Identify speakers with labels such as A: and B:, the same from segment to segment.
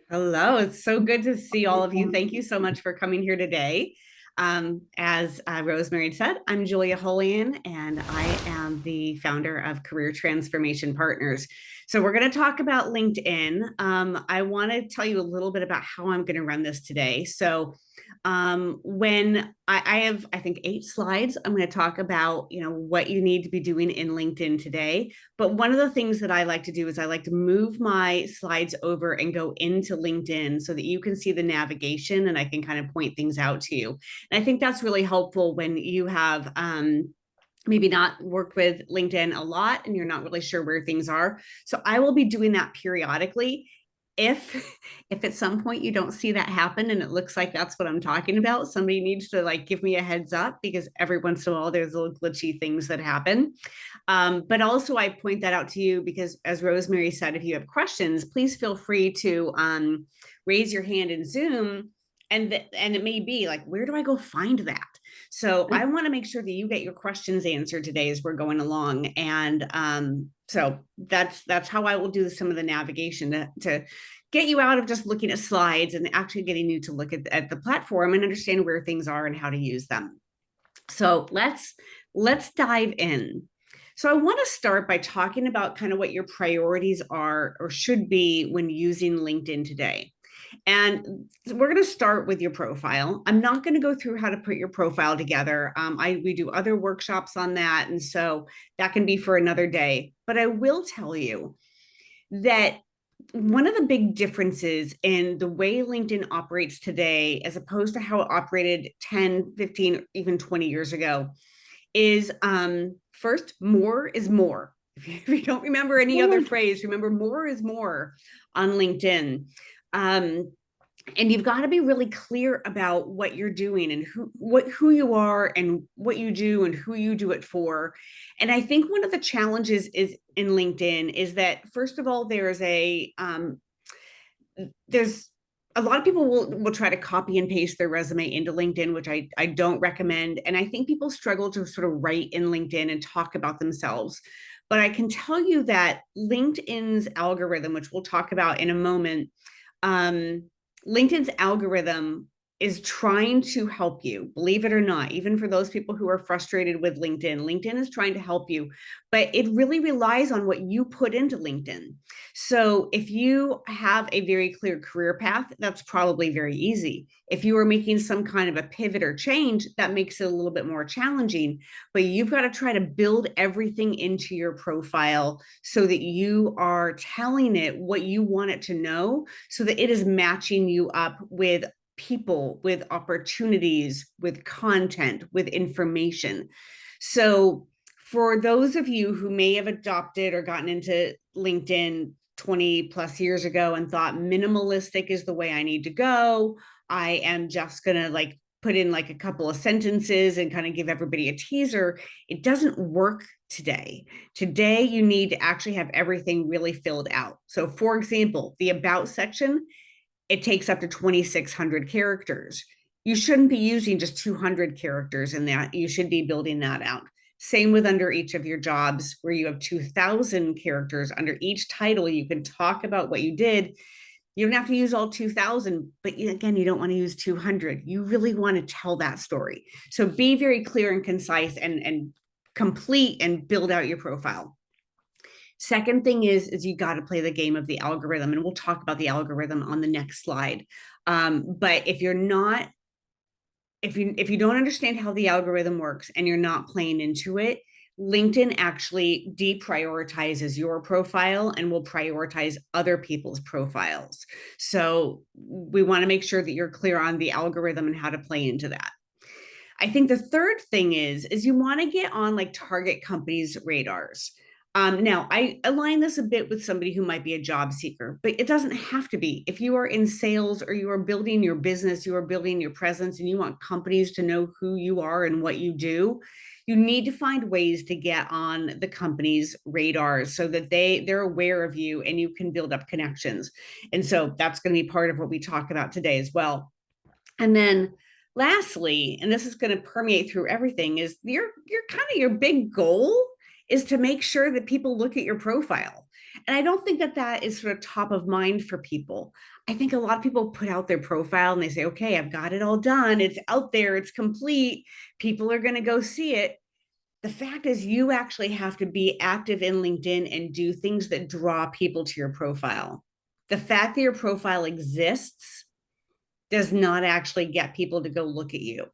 A: Hello, it's so good to see all of you. Thank you so much for coming here today. As Rosemary said, I'm Julia Holian, and I am the founder of Career Transformation Partners. So, we're going to talk about LinkedIn. I want to tell you a little bit about how I'm going to run this today. When I have, I think, 8 slides, I'm going to talk about, what you need to be doing in LinkedIn today. But one of the things that I like to do is I like to move my slides over and go into LinkedIn so that you can see the navigation and I can kind of point things out to you. And I think that's really helpful when you have maybe not worked with LinkedIn a lot and you're not really sure where things are. So I will be doing that periodically. If at some point you don't see that happen and it looks like that's what I'm talking about, somebody needs to like give me a heads up, because every once in a while there's little glitchy things that happen. But also I point that out to you because, as Rosemary said, if you have questions, please feel free to raise your hand in Zoom. And it may be like, where do I go find that? So I want to make sure that you get your questions answered today as we're going along. And so that's how I will do some of the navigation to get you out of just looking at slides and actually getting you to look at the platform and understand where things are and how to use them. So let's dive in. So I want to start by talking about kind of what your priorities are or should be when using LinkedIn today. And we're going to start with your profile. I'm not going to go through how to put your profile together. We do other workshops on that, and so that can be for another day. But I will tell you that one of the big differences in the way LinkedIn operates today, as opposed to how it operated 10, 15, even 20 years ago, is first, more is more. If you don't remember any other phrase, remember more is more on LinkedIn. And you've got to be really clear about what you're doing and who you are and what you do and who you do it for. And I think one of the challenges is in LinkedIn is that, first of all, there's a lot of people will try to copy and paste their resume into LinkedIn, which I don't recommend. And I think people struggle to sort of write in LinkedIn and talk about themselves. But I can tell you that LinkedIn's algorithm, which we'll talk about in a moment, LinkedIn's algorithm is trying to help you, believe it or not. Even for those people who are frustrated with LinkedIn, LinkedIn is trying to help you, but it really relies on what you put into LinkedIn. So if you have a very clear career path, that's probably very easy. If you are making some kind of a pivot or change, that makes it a little bit more challenging, but you've got to try to build everything into your profile so that you are telling it what you want it to know, so that it is matching you up with people, with opportunities, with content, with information. So for those of you who may have adopted or gotten into LinkedIn 20 plus years ago and thought minimalistic is the way I need to go, I am just going to like put in like a couple of sentences and kind of give everybody a teaser, it doesn't work today. Today, you need to actually have everything really filled out. So, for example, the about section, it takes up to 2,600 characters. You shouldn't be using just 200 characters in that. You should be building that out. Same with under each of your jobs, where you have 2,000 characters under each title. You can talk about what you did. You don't have to use all 2,000, but again, you don't want to use 200. You really want to tell that story. So be very clear and concise and complete and build out your profile. Second thing is you got to play the game of the algorithm, and we'll talk about the algorithm on the next slide. But if you don't understand how the algorithm works and you're not playing into it, LinkedIn actually deprioritizes your profile and will prioritize other people's profiles. So we want to make sure that you're clear on the algorithm and how to play into that. I think the third thing is you want to get on like target companies' radars. Now, I align this a bit with somebody who might be a job seeker, but it doesn't have to be. If you are in sales or you are building your business, you are building your presence, and you want companies to know who you are and what you do, you need to find ways to get on the company's radars so that they're aware of you and you can build up connections. And so that's going to be part of what we talk about today as well. And then lastly, and this is going to permeate through everything, is your kind of your big goal is to make sure that people look at your profile. And I don't think that that is sort of top of mind for people. I think a lot of people put out their profile and they say, okay, I've got it all done. It's out there, it's complete. People are going to go see it. The fact is, you actually have to be active in LinkedIn and do things that draw people to your profile. The fact that your profile exists does not actually get people to go look at you.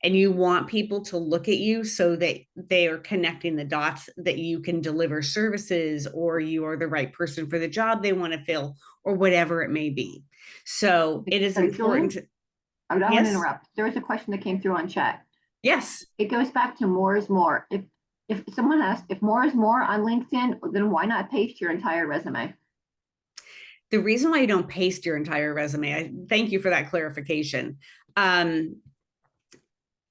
A: And you want people to look at you so that they are connecting the dots, that you can deliver services, or you are the right person for the job they want to fill, or whatever it may be. So it is important.
B: I don't want to
A: Yes.
B: interrupt. There was a question that came through on chat.
A: Yes.
B: It goes back to more is more. If someone asks if more is more on LinkedIn, then why not paste your entire resume?
A: The reason why you don't paste your entire resume, I thank you for that clarification.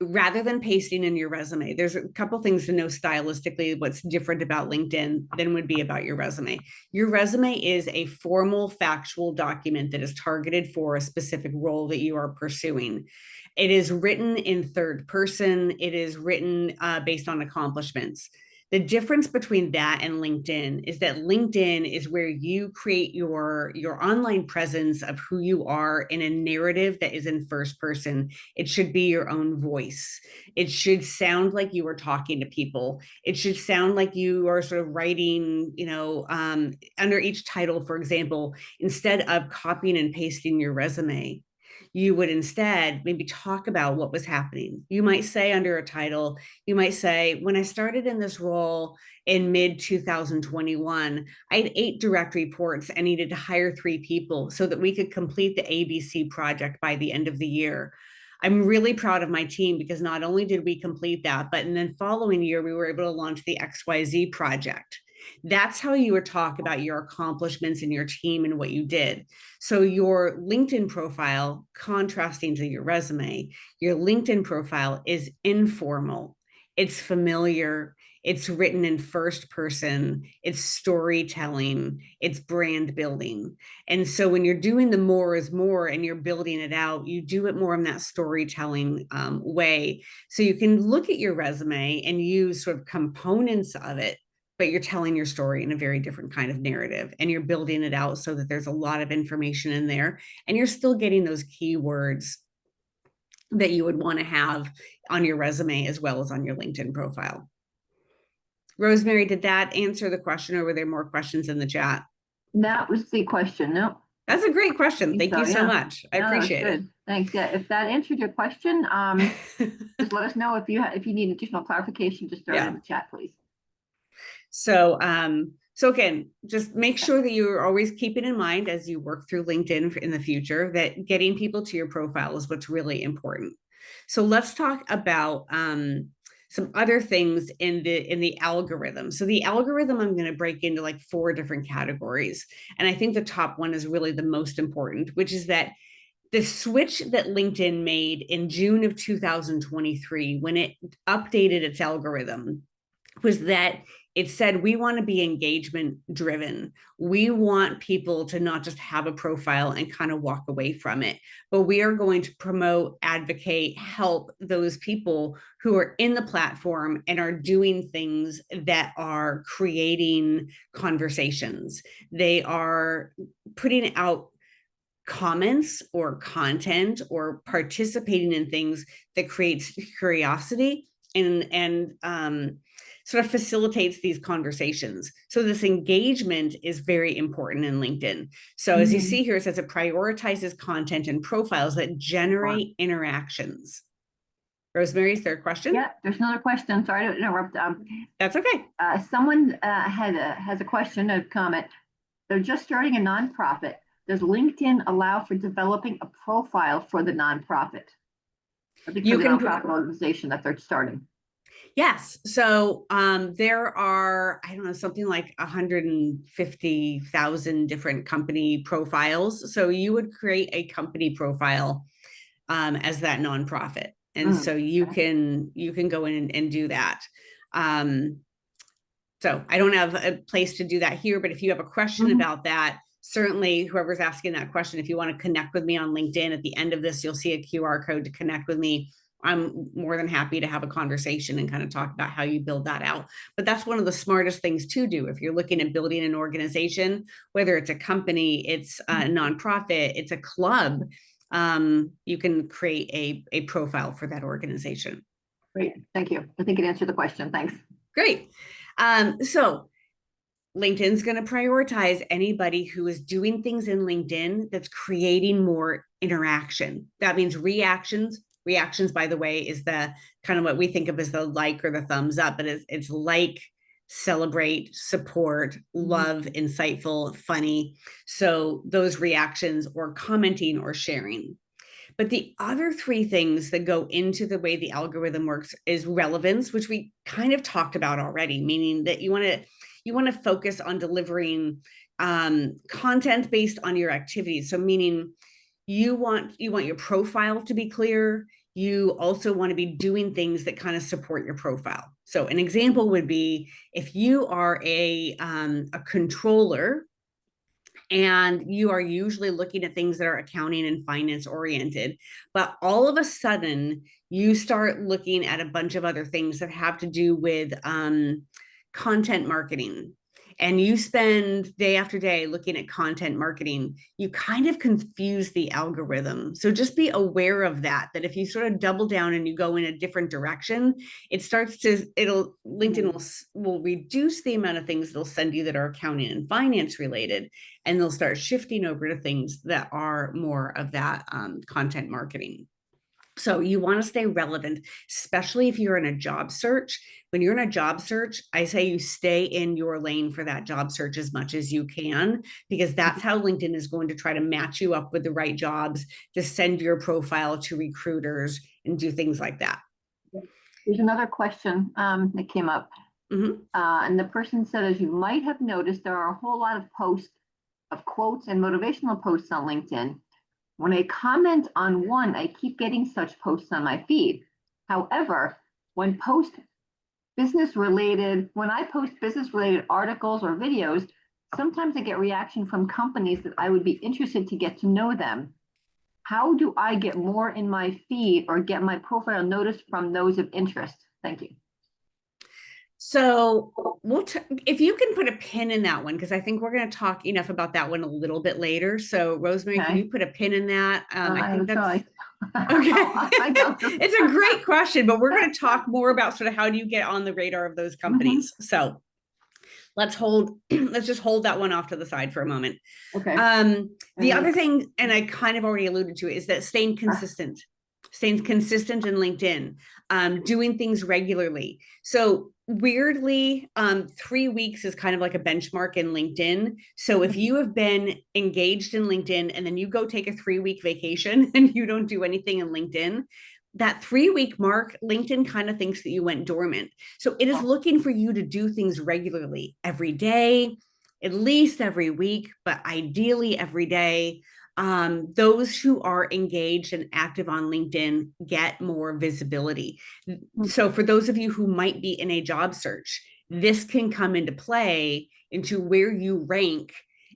A: Rather than pasting in your resume, there's a couple things to know stylistically what's different about LinkedIn than would be about your resume. Your resume is a formal, factual document that is targeted for a specific role that you are pursuing. It is written in third person. It is written based on accomplishments. The difference between that and LinkedIn is that LinkedIn is where you create your online presence of who you are in a narrative that is in first person. It should be your own voice. It should sound like you are talking to people. It should sound like you are sort of writing, under each title, for example, instead of copying and pasting your resume, you would instead maybe talk about what was happening. You might say under a title, you might say, when I started in this role in mid 2021, I had 8 direct reports and needed to hire 3 people so that we could complete the ABC project by the end of the year. I'm really proud of my team because not only did we complete that, but in the following year, we were able to launch the XYZ project. That's how you would talk about your accomplishments in your team and what you did. So your LinkedIn profile, contrasting to your resume, your LinkedIn profile is informal. It's familiar. It's written in first person. It's storytelling. It's brand building. And so when you're doing the more is more and you're building it out, you do it more in that storytelling way. So you can look at your resume and use sort of components of it, but you're telling your story in a very different kind of narrative, and you're building it out so that there's a lot of information in there and you're still getting those keywords that you would want to have on your resume as well as on your LinkedIn profile. Rosemary, did that answer the question, or were there more questions in the chat?
B: That was the question. No.
A: That's a great question. Thank you so much. I appreciate it.
B: Thanks. Yeah, if that answered your question, just let us know if you need additional clarification. Just throw it in the chat, please.
A: So again, just make sure that you're always keeping in mind as you work through LinkedIn in the future that getting people to your profile is what's really important. So let's talk about some other things in the algorithm. So the algorithm, I'm going to break into like 4 different categories. And I think the top one is really the most important, which is that the switch that LinkedIn made in June of 2023, when it updated its algorithm, was that it said, we want to be engagement driven. We want people to not just have a profile and kind of walk away from it, but we are going to promote, advocate, help those people who are in the platform and are doing things that are creating conversations. They are putting out comments or content or participating in things that creates curiosity and sort of facilitates these conversations. So this engagement is very important in LinkedIn. So as you see here, it says it prioritizes content and profiles that generate interactions. Rosemary's third question.
B: Yeah, there's another question. Sorry to interrupt.
A: That's okay.
B: Someone has a question, a comment. They're just starting a nonprofit. Does LinkedIn allow for developing a profile for the nonprofit? I think for the nonprofit organization that they're starting.
A: Yes. So there are, I don't know, something like 150,000 different company profiles. So you would create a company profile as that nonprofit. And so you can go in and do that. So I don't have a place to do that here, but if you have a question about that, certainly whoever's asking that question, if you want to connect with me on LinkedIn, at the end of this, you'll see a QR code to connect with me. I'm more than happy to have a conversation and kind of talk about how you build that out. But that's one of the smartest things to do if you're looking at building an organization, whether it's a company, it's a nonprofit, it's a club. You can create a profile for that organization.
B: Great, thank you. I think it answered the question. Thanks.
A: Great. So LinkedIn's going to prioritize anybody who is doing things in LinkedIn that's creating more interaction. That means reactions. Reactions, by the way, is the kind of what we think of as the like or the thumbs up, but it's like, celebrate, support, love, insightful, funny. So those reactions or commenting or sharing. But the other three things that go into the way the algorithm works is relevance, which we kind of talked about already, meaning that you want to focus on delivering content based on your activities. So meaning you want your profile to be clear. You also want to be doing things that kind of support your profile. So an example would be if you are a controller and you are usually looking at things that are accounting and finance oriented, but all of a sudden you start looking at a bunch of other things that have to do with content marketing, and you spend day after day looking at content marketing, you kind of confuse the algorithm. So just be aware of that if you sort of double down and you go in a different direction, LinkedIn will reduce the amount of things it'll send you that are accounting and finance related, and they'll start shifting over to things that are more of that content marketing. So you want to stay relevant, especially if you're in a job search. When you're in a job search, I say you stay in your lane for that job search as much as you can, because that's how LinkedIn is going to try to match you up with the right jobs, to send your profile to recruiters and do things like that.
B: There's another question that came up. And the person said, as you might have noticed, there are a whole lot of posts of quotes and motivational posts on LinkedIn. When I comment on one, I keep getting such posts on my feed. However, when I post business-related articles or videos, sometimes I get reaction from companies that I would be interested to get to know them. How do I get more in my feed or get my profile noticed from those of interest? Thank you.
A: So if you can put a pin in that one, because I think we're going to talk enough about that one a little bit later. So Rosemary, can you put a pin in that? I think that's okay. It's a great question, but we're going to talk more about sort of how do you get on the radar of those companies. So let's just hold that one off to the side for a moment.
B: Okay.
A: The other thing, and I kind of already alluded to it, is that staying consistent in LinkedIn, doing things regularly. So weirdly, 3 weeks is kind of like a benchmark in LinkedIn. So if you have been engaged in LinkedIn and then you go take a 3-week vacation and you don't do anything in LinkedIn, that 3-week mark, LinkedIn kind of thinks that you went dormant. So it is looking for you to do things regularly, every day, at least every week, but ideally every day. Those who are engaged and active on LinkedIn get more visibility. So for those of you who might be in a job search, this can come into play into where you rank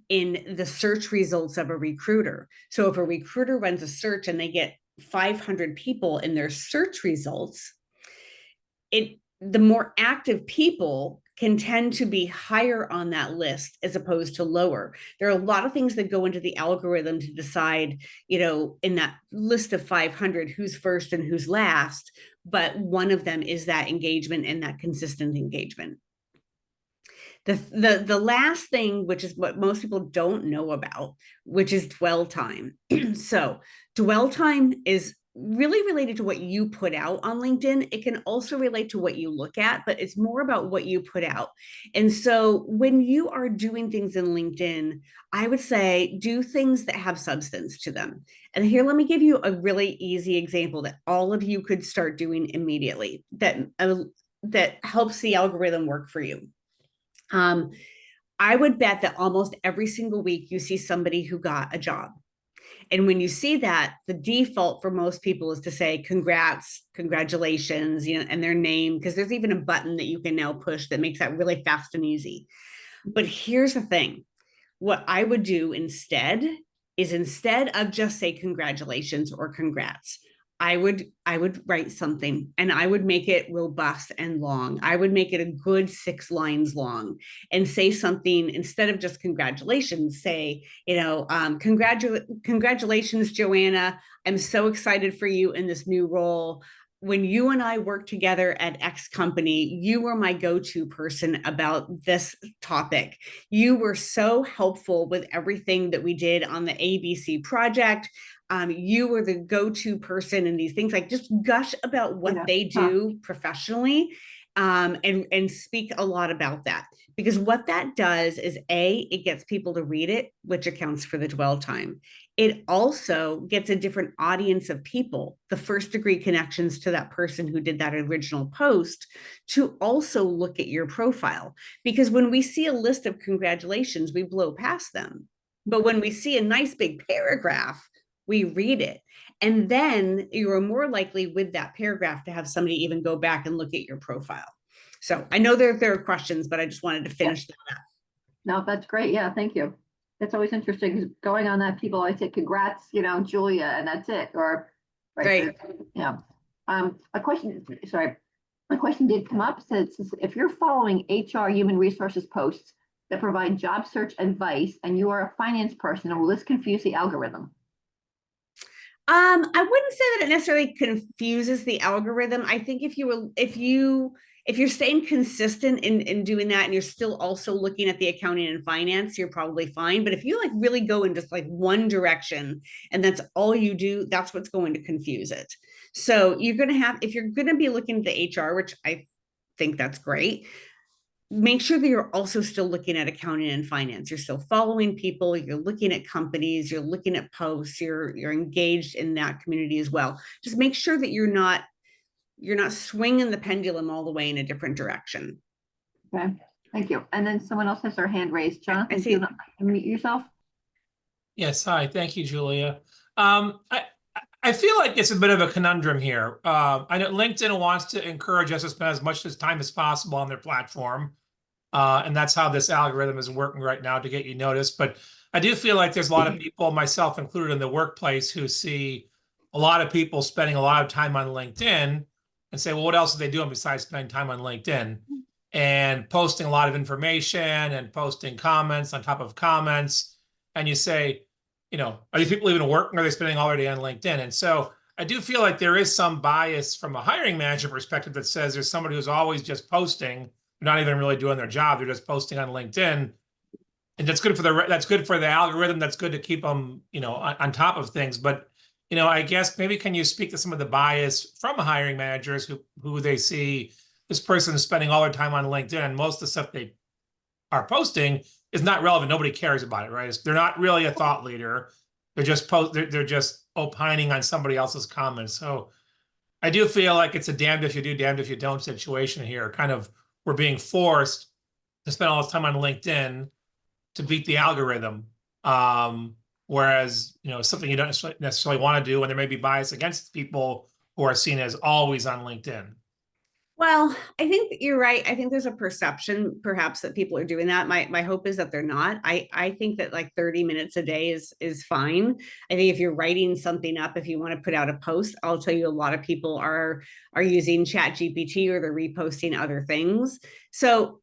A: in the search results of a recruiter. So if a recruiter runs a search and they get 500 people in their search results, the more active people can tend to be higher on that list as opposed to lower. There are a lot of things that go into the algorithm to decide, in that list of 500, who's first and who's last. But one of them is that engagement and that consistent engagement. The last thing, which is what most people don't know about, which is dwell time. So dwell time is really related to what you put out on LinkedIn. It can also relate to what you look at, but it's more about what you put out. And so when you are doing things in LinkedIn, I would say do things that have substance to them. And here, let me give you a really easy example that all of you could start doing immediately that helps the algorithm work for you. I would bet that almost every single week you see somebody who got a job. And when you see that, the default for most people is to say, congrats, congratulations, and their name, because there's even a button that you can now push that makes that really fast and easy. But here's the thing. What I would do instead of just say congratulations or congrats, I would write something, and I would make it robust and long. I would make it a good 6 lines long, and say something instead of just congratulations. Say, congratulations, Joanna. I'm so excited for you in this new role. When you and I worked together at X company, you were my go-to person about this topic. You were so helpful with everything that we did on the ABC project. You were the go-to person in these things. Like, just gush about what they do professionally, and speak a lot about that, because what that does is, it gets people to read it, which accounts for the dwell time. It also gets a different audience of people, the first degree connections to that person who did that original post, to also look at your profile. Because when we see a list of congratulations, we blow past them. But when we see a nice big paragraph, we read it. And then you are more likely with that paragraph to have somebody even go back and look at your profile. So I know there are questions, but I just wanted to finish that up.
B: No, that's great. Yeah, thank you. That's always interesting. Going on that, people always say, congrats, Julia, and that's it. Or,
A: right.
B: Yeah. A question, sorry, a question did come up. Says, if you're following HR human resources posts that provide job search advice and you are a finance person, will this confuse the algorithm?
A: I wouldn't say that it necessarily confuses the algorithm. I think if you're staying consistent in doing that, and you're still also looking at the accounting and finance, you're probably fine. But if you like really go in just like one direction and that's all you do, that's what's going to confuse it. So if you're gonna be looking at the HR, which I think that's great, make sure that you're also still looking at accounting and finance. You're still following people, you're looking at companies, you're looking at posts, you're engaged in that community as well. Just make sure that you're not swinging the pendulum all the way in a different direction.
B: Okay, thank you. And then someone else has their hand raised. Jonathan, do you want to unmute yourself?
C: Yes, hi. Thank you, Julia. I feel like it's a bit of a conundrum here. I know LinkedIn wants to encourage us to spend as much time as possible on their platform. And that's how this algorithm is working right now to get you noticed. But I do feel like there's a lot of people, myself included, in the workplace, who see a lot of people spending a lot of time on LinkedIn and say, well, what else are they doing besides spending time on LinkedIn? And posting a lot of information and posting comments on top of comments. And you say, are these people even working, or are they spending all their day on LinkedIn? And so I do feel like there is some bias from a hiring manager perspective that says there's somebody who's always just posting, not even really doing their job. They're just posting on LinkedIn. And that's good for the algorithm. That's good to keep them, on top of things. But, I guess maybe can you speak to some of the bias from hiring managers who they see this person is spending all their time on LinkedIn, and most of the stuff they are posting is not relevant. Nobody cares about it, right? They're not really a thought leader. They're just they're just opining on somebody else's comments. So I do feel like it's a damned if you do, damned if you don't situation here. Kind of, we're being forced to spend all this time on LinkedIn to beat the algorithm. Whereas, something you don't necessarily want to do, and there may be bias against people who are seen as always on LinkedIn.
A: Well, I think you're right. I think there's a perception perhaps that people are doing that. My hope is that they're not. I think that like 30 minutes a day is fine. I think if you're writing something up, if you want to put out a post, I'll tell you a lot of people are using Chat GPT, or they're reposting other things. So,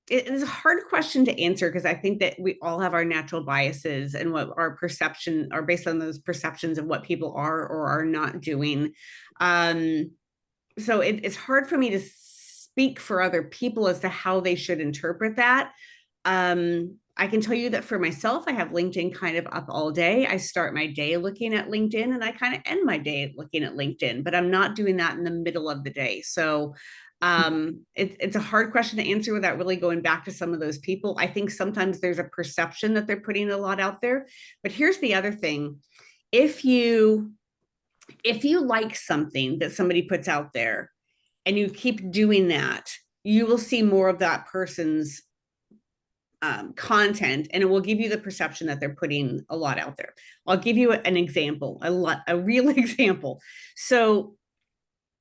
A: it is a hard question to answer, because I think that we all have our natural biases, and what our perception are based on those perceptions of what people are or are not doing. So it's hard for me to speak for other people as to how they should interpret that. I can tell you that for myself, I have LinkedIn kind of up all day. I start my day looking at LinkedIn, and I kind of end my day looking at LinkedIn, but I'm not doing that in the middle of the day. So it's a hard question to answer without really going back to some of those people. I think sometimes there's a perception that they're putting a lot out there. But here's the other thing. If you like something that somebody puts out there and you keep doing that, you will see more of that person's content, and it will give you the perception that they're putting a lot out there. I'll give you an example, a real example. So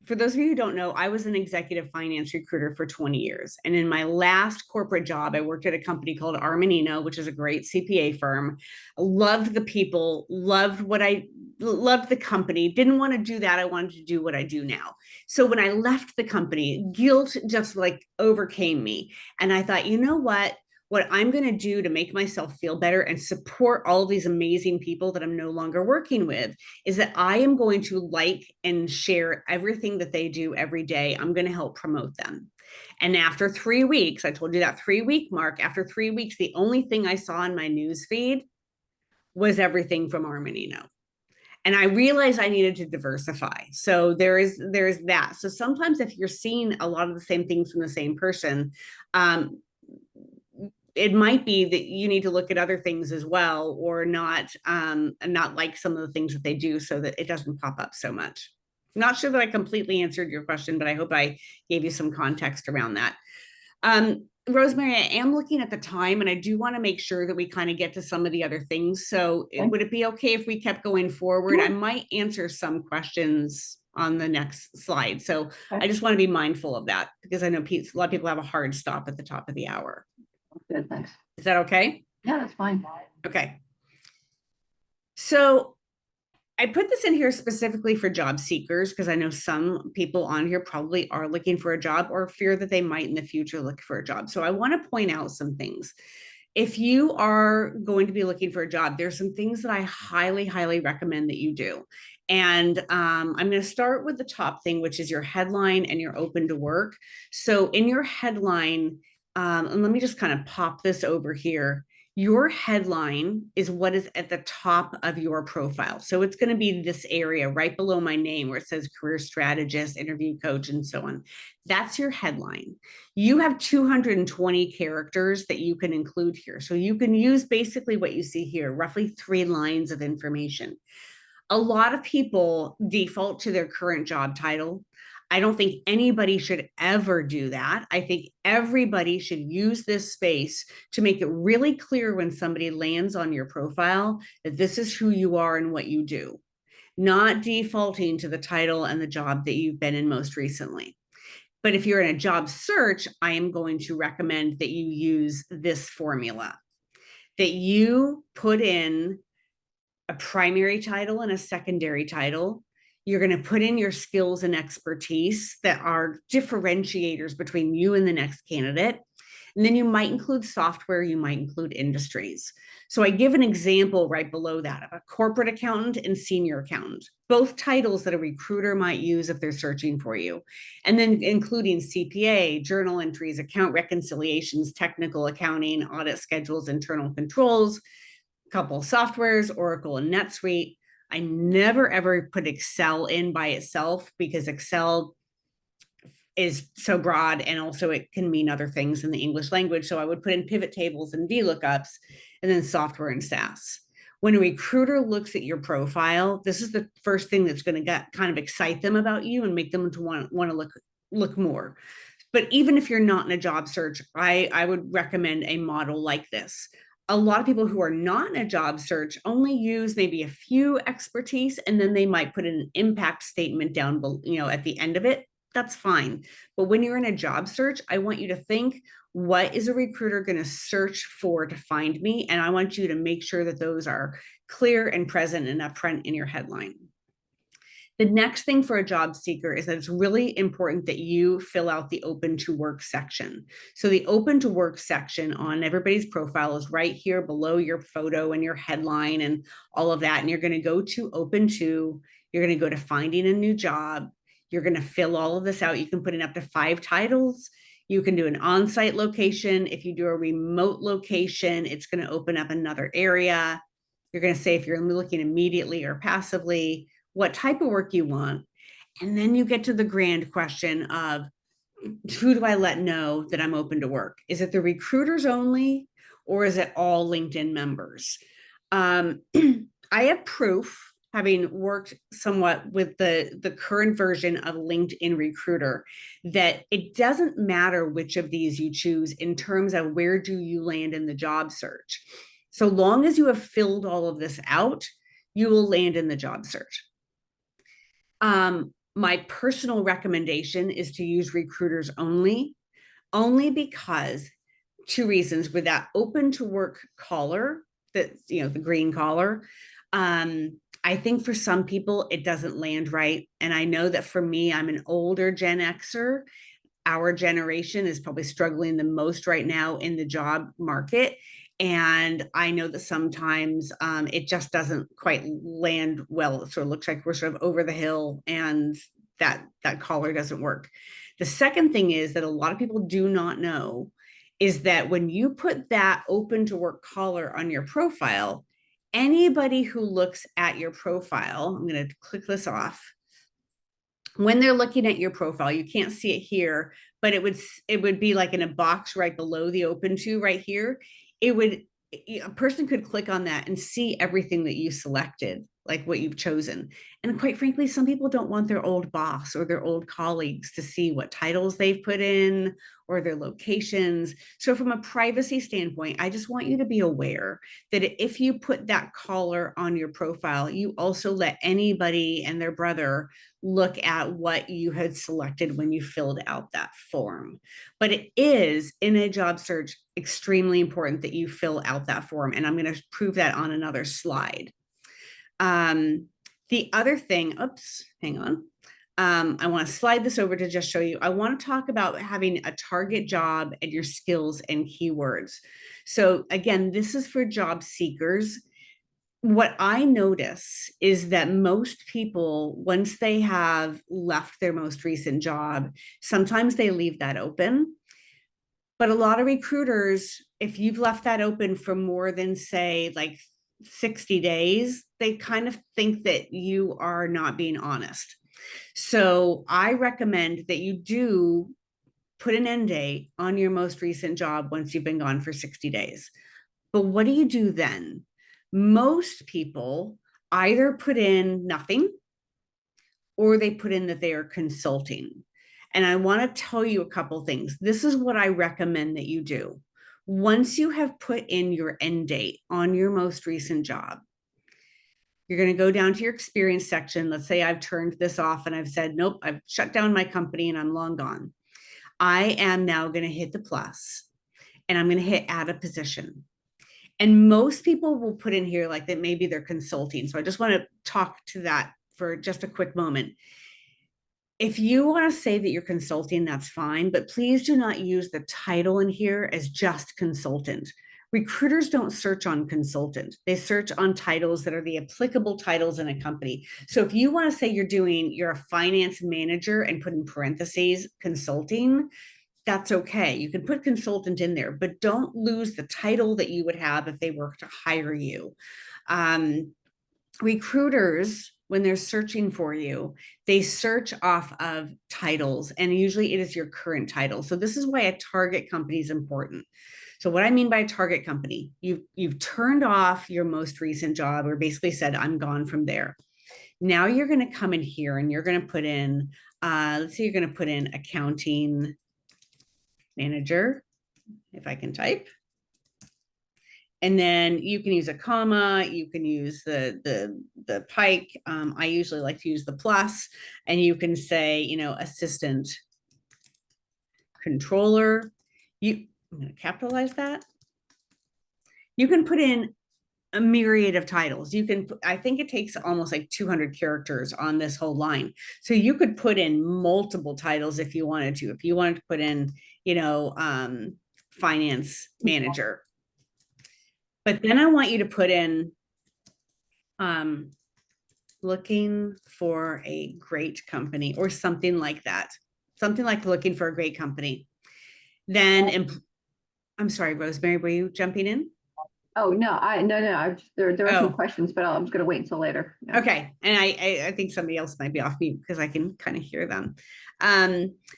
A: for those of you who don't know, I was an executive finance recruiter for 20 years. And in my last corporate job, I worked at a company called Armanino, which is a great CPA firm. Loved the people, loved the company, didn't want to do that. I wanted to do what I do now. So when I left the company, guilt just like overcame me. And I thought, you know what I'm going to do to make myself feel better and support all of these amazing people that I'm no longer working with is that I am going to like and share everything that they do every day. I'm going to help promote them. And after 3 weeks, I told you that 3 week mark, after 3 weeks, the only thing I saw in my news feed was everything from Armanino. And I realized I needed to diversify. So there's that. So sometimes if you're seeing a lot of the same things from the same person, it might be that you need to look at other things as well, or not like some of the things that they do so that it doesn't pop up so much. I'm not sure that I completely answered your question, but I hope I gave you some context around that. Rosemary, I am looking at the time and I do want to make sure that we kind of get to some of the other things. So would it be okay if we kept going forward? I might answer some questions on the next slide. So I just want to be mindful of that because I know a lot of people have a hard stop at the top of the hour.
B: Good, thanks.
A: Is that okay?
B: Yeah, that's fine.
A: Okay. So I put this in here specifically for job seekers because I know some people on here probably are looking for a job or fear that they might in the future look for a job. So I want to point out some things. If you are going to be looking for a job, there's some things that I highly, highly recommend that you do. And I'm going to start with the top thing, which is your headline and your open to work. So in your headline, and let me just kind of pop this over here. Your headline is what is at the top of your profile. So it's going to be this area right below my name where it says career strategist, interview coach, and so on. That's your headline. You have 220 characters that you can include here. So you can use basically what you see here, roughly 3 lines of information. A lot of people default to their current job title. I don't think anybody should ever do that. I think everybody should use this space to make it really clear when somebody lands on your profile that this is who you are and what you do, not defaulting to the title and the job that you've been in most recently. But if you're in a job search, I am going to recommend that you use this formula, that you put in a primary title and a secondary title. You're going to put in your skills and expertise that are differentiators between you and the next candidate. And then you might include software, you might include industries. So I give an example right below that of a corporate accountant and senior accountant, both titles that a recruiter might use if they're searching for you. And then including CPA, journal entries, account reconciliations, technical accounting, audit schedules, internal controls, a couple of softwares, Oracle and NetSuite. I never ever put Excel in by itself because Excel is so broad and also it can mean other things in the English language. So I would put in pivot tables and VLOOKUPs and then software and SaaS. When a recruiter looks at your profile, this is the first thing that's going to kind of excite them about you and make them to want to look more. But even if you're not in a job search, I would recommend a model like this. A lot of people who are not in a job search only use maybe a few expertise, and then they might put an impact statement down, at the end of it. That's fine. But when you're in a job search, I want you to think, what is a recruiter going to search for to find me? And I want you to make sure that those are clear and present and upfront in your headline. The next thing for a job seeker is that it's really important that you fill out the open to work section. So the open to work section on everybody's profile is right here below your photo and your headline and all of that. And you're going to go to open to, you're going to go to finding a new job. You're going to fill all of this out. You can put in up to 5 titles. You can do an on-site location. If you do a remote location, it's going to open up another area. You're going to say if you're looking immediately or passively, what type of work you want. And then you get to the grand question of, who do I let know that I'm open to work? Is it the recruiters only, or is it all LinkedIn members? I have proof, having worked somewhat with the current version of LinkedIn Recruiter, that it doesn't matter which of these you choose in terms of where do you land in the job search. So long as you have filled all of this out, you will land in the job search. My personal recommendation is to use recruiters only because two reasons. With that open to work collar, that, the green collar, I think for some people it doesn't land right. And I know that for me, I'm an older Gen Xer. Our generation is probably struggling the most right now in the job market. And I know that sometimes it just doesn't quite land well. It sort of looks like we're sort of over the hill, and that collar doesn't work. The second thing is that a lot of people do not know is that when you put that open to work collar on your profile, anybody who looks at your profile, I'm going to click this off, when they're looking at your profile, you can't see it here, but it would be like in a box right below the open to right here. A person could click on that and see everything that you selected, like what you've chosen. And quite frankly, some people don't want their old boss or their old colleagues to see what titles they've put in or their locations. So from a privacy standpoint, I just want you to be aware that if you put that collar on your profile, you also let anybody and their brother look at what you had selected when you filled out that form. But it is, in a job search, extremely important that you fill out that form. And I'm going to prove that on another slide. The other thing, hang on. I want to slide this over to just show you. I want to talk about having a target job and your skills and keywords. So again, this is for job seekers. What I notice is that most people, once they have left their most recent job, sometimes they leave that open. But a lot of recruiters, if you've left that open for more than, say, like 60 days, they kind of think that you are not being honest. So I recommend that you do put an end date on your most recent job once you've been gone for 60 days. But what do you do then? Most people either put in nothing or they put in that they are consulting. And I want to tell you a couple things. This is what I recommend that you do. Once you have put in your end date on your most recent job, you're going to go down to your experience section. Let's say I've turned this off and I've said, nope, I've shut down my company and I'm long gone. I am now going to hit the plus and I'm going to hit add a position. And most people will put in here like that maybe they're consulting. So I just want to talk to that for just a quick moment. If you want to say that you're consulting, that's fine, but please do not use the title in here as just consultant. Recruiters don't search on consultant. They search on titles that are the applicable titles in a company. So if you want to say you're a finance manager and put in parentheses consulting, that's okay. You can put consultant in there, but don't lose the title that you would have if they were to hire you. Recruiters, when they're searching for you, they search off of titles, and usually it is your current title. So this is why a target company is important. So what I mean by a target company, you've turned off your most recent job or basically said, I'm gone from there. Now you're going to come in here and you're going to put in, let's say you're going to put in accounting manager, if I can type. And then you can use a comma, you can use the pike. I usually like to use the plus, and you can say, assistant controller. I'm going to capitalize that. You can put in a myriad of titles. I think it takes almost like 200 characters on this whole line. So you could put in multiple titles if you wanted to. If you wanted to put in, finance manager. But then I want you to put in looking for a great company or something like that. Something like looking for a great company. Then, I'm sorry, Rosemary, were you jumping in?
B: Oh, no, there are some questions, but I'm just going to wait until later.
A: Yeah. Okay. And I think somebody else might be off mute because I can kind of hear them.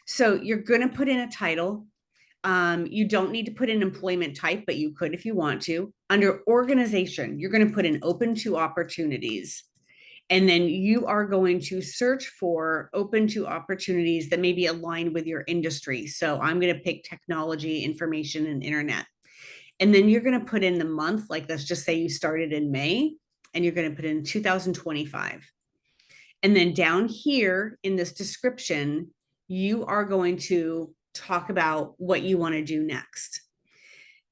A: So you're going to put in a title. You don't need to put in employment type, but you could if you want to. Under organization, you're going to put in open to opportunities. And then you are going to search for open to opportunities that maybe align with your industry. So I'm going to pick technology, information, and internet. And then you're going to put in the month, like let's just say you started in May, and you're going to put in 2025. And then down here in this description, you are going to talk about what you want to do next.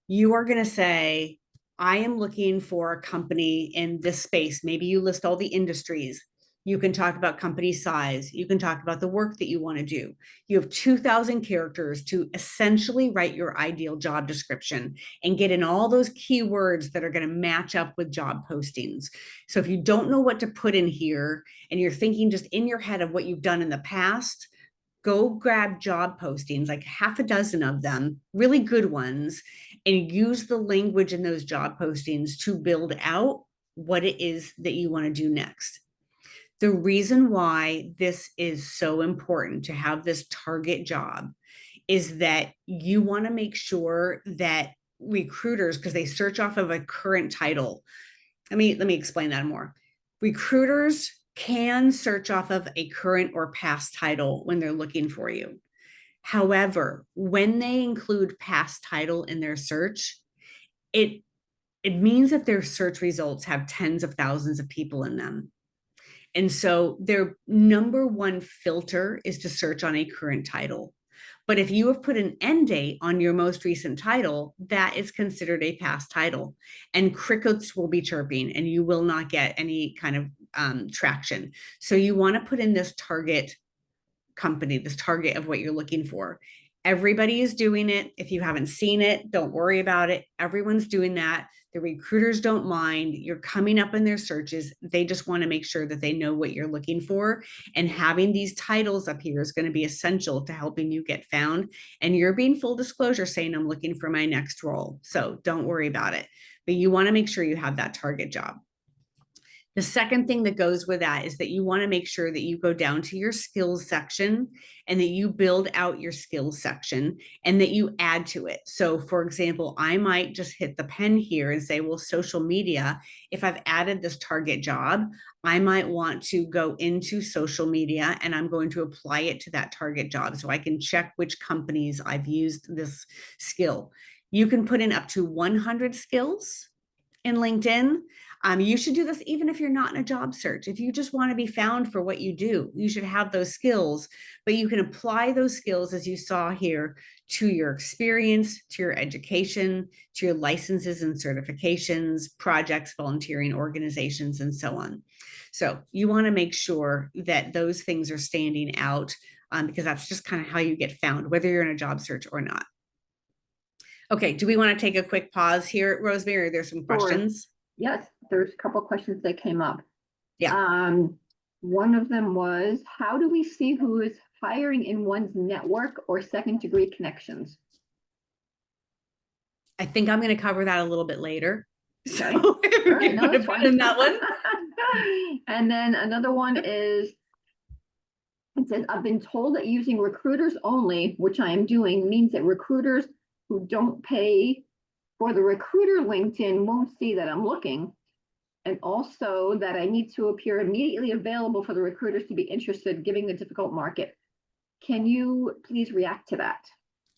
A: You are going to say, I am looking for a company in this space. Maybe you list all the industries. You can talk about company size. You can talk about the work that you want to do. You have 2,000 characters to essentially write your ideal job description and get in all those keywords that are going to match up with job postings. So if you don't know what to put in here and you're thinking just in your head of what you've done in the past, go grab job postings, like half a dozen of them, really good ones, and use the language in those job postings to build out what it is that you want to do next. The reason why this is so important to have this target job is that you want to make sure that recruiters, because they search off of a current title. Let me explain that more. Recruiters can search off of a current or past title when they're looking for you. However, when they include past title in their search, it means that their search results have tens of thousands of people in them. And so their number one filter is to search on a current title. But if you have put an end date on your most recent title, that is considered a past title. And crickets will be chirping and you will not get any kind of traction. So you want to put in this target company, this target of what you're looking for. Everybody is doing it. If you haven't seen it, don't worry about it. Everyone's doing that. The recruiters don't mind. You're coming up in their searches. They just want to make sure that they know what you're looking for. And having these titles up here is going to be essential to helping you get found. And you're being full disclosure saying, I'm looking for my next role. So don't worry about it. But you want to make sure you have that target job. The second thing that goes with that is that you want to make sure that you go down to your skills section and that you build out your skills section and that you add to it. So for example, I might just hit the pen here and say, well, social media, if I've added this target job, I might want to go into social media and I'm going to apply it to that target job so I can check which companies I've used this skill. You can put in up to 100 skills in LinkedIn. You should do this even if you're not in a job search. If you just want to be found for what you do, you should have those skills, but you can apply those skills, as you saw here, to your experience, to your education, to your licenses and certifications, projects, volunteering organizations, and so on. So you want to make sure that those things are standing out because that's just kind of how you get found, whether you're in a job search or not. Okay, do we want to take a quick pause here, Rosemary? There's some questions.
B: Yes, there's a couple of questions that came up.
A: Yeah.
B: One of them was, how do we see who is hiring in one's network or second degree connections?
A: I think I'm going to cover that a little bit later.
B: Okay.
A: So
B: All right, no, that's fine.
A: in that one.
B: And then another one is, it says, I've been told that using recruiters only, which I am doing, means that recruiters who don't pay for the recruiter LinkedIn won't see that I'm looking. And also that I need to appear immediately available for the recruiters to be interested, given the difficult market. Can you please react to that?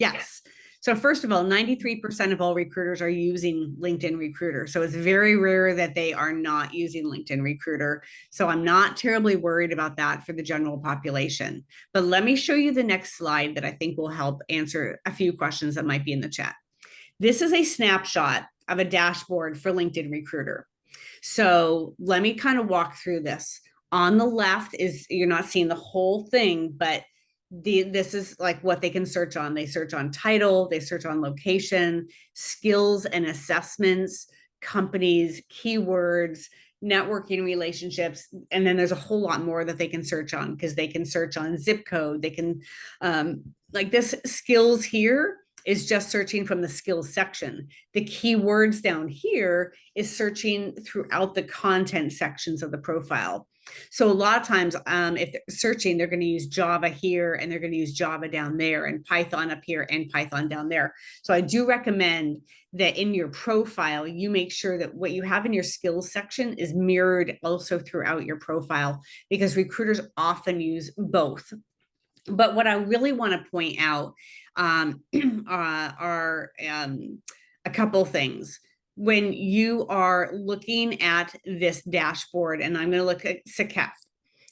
A: Yes. So first of all, 93% of all recruiters are using LinkedIn Recruiter. So it's very rare that they are not using LinkedIn Recruiter. So I'm not terribly worried about that for the general population. But let me show you the next slide that I think will help answer a few questions that might be in the chat. This is a snapshot of a dashboard for LinkedIn Recruiter. So let me kind of walk through this. On the left is, you're not seeing the whole thing, but this is like what they can search on. They search on title, they search on location, skills and assessments, companies, keywords, networking relationships, and then there's a whole lot more that they can search on because they can search on zip code. They can, like this skills here is just searching from the skills section. The keywords down here is searching throughout the content sections of the profile. So a lot of times, if they're searching, they're going to use Java here and they're going to use Java down there and Python up here and Python down there. So I do recommend that in your profile, you make sure that what you have in your skills section is mirrored also throughout your profile because recruiters often use both. But what I really want to point out are a couple things. When you are looking at this dashboard, and I'm going to look at SACEF.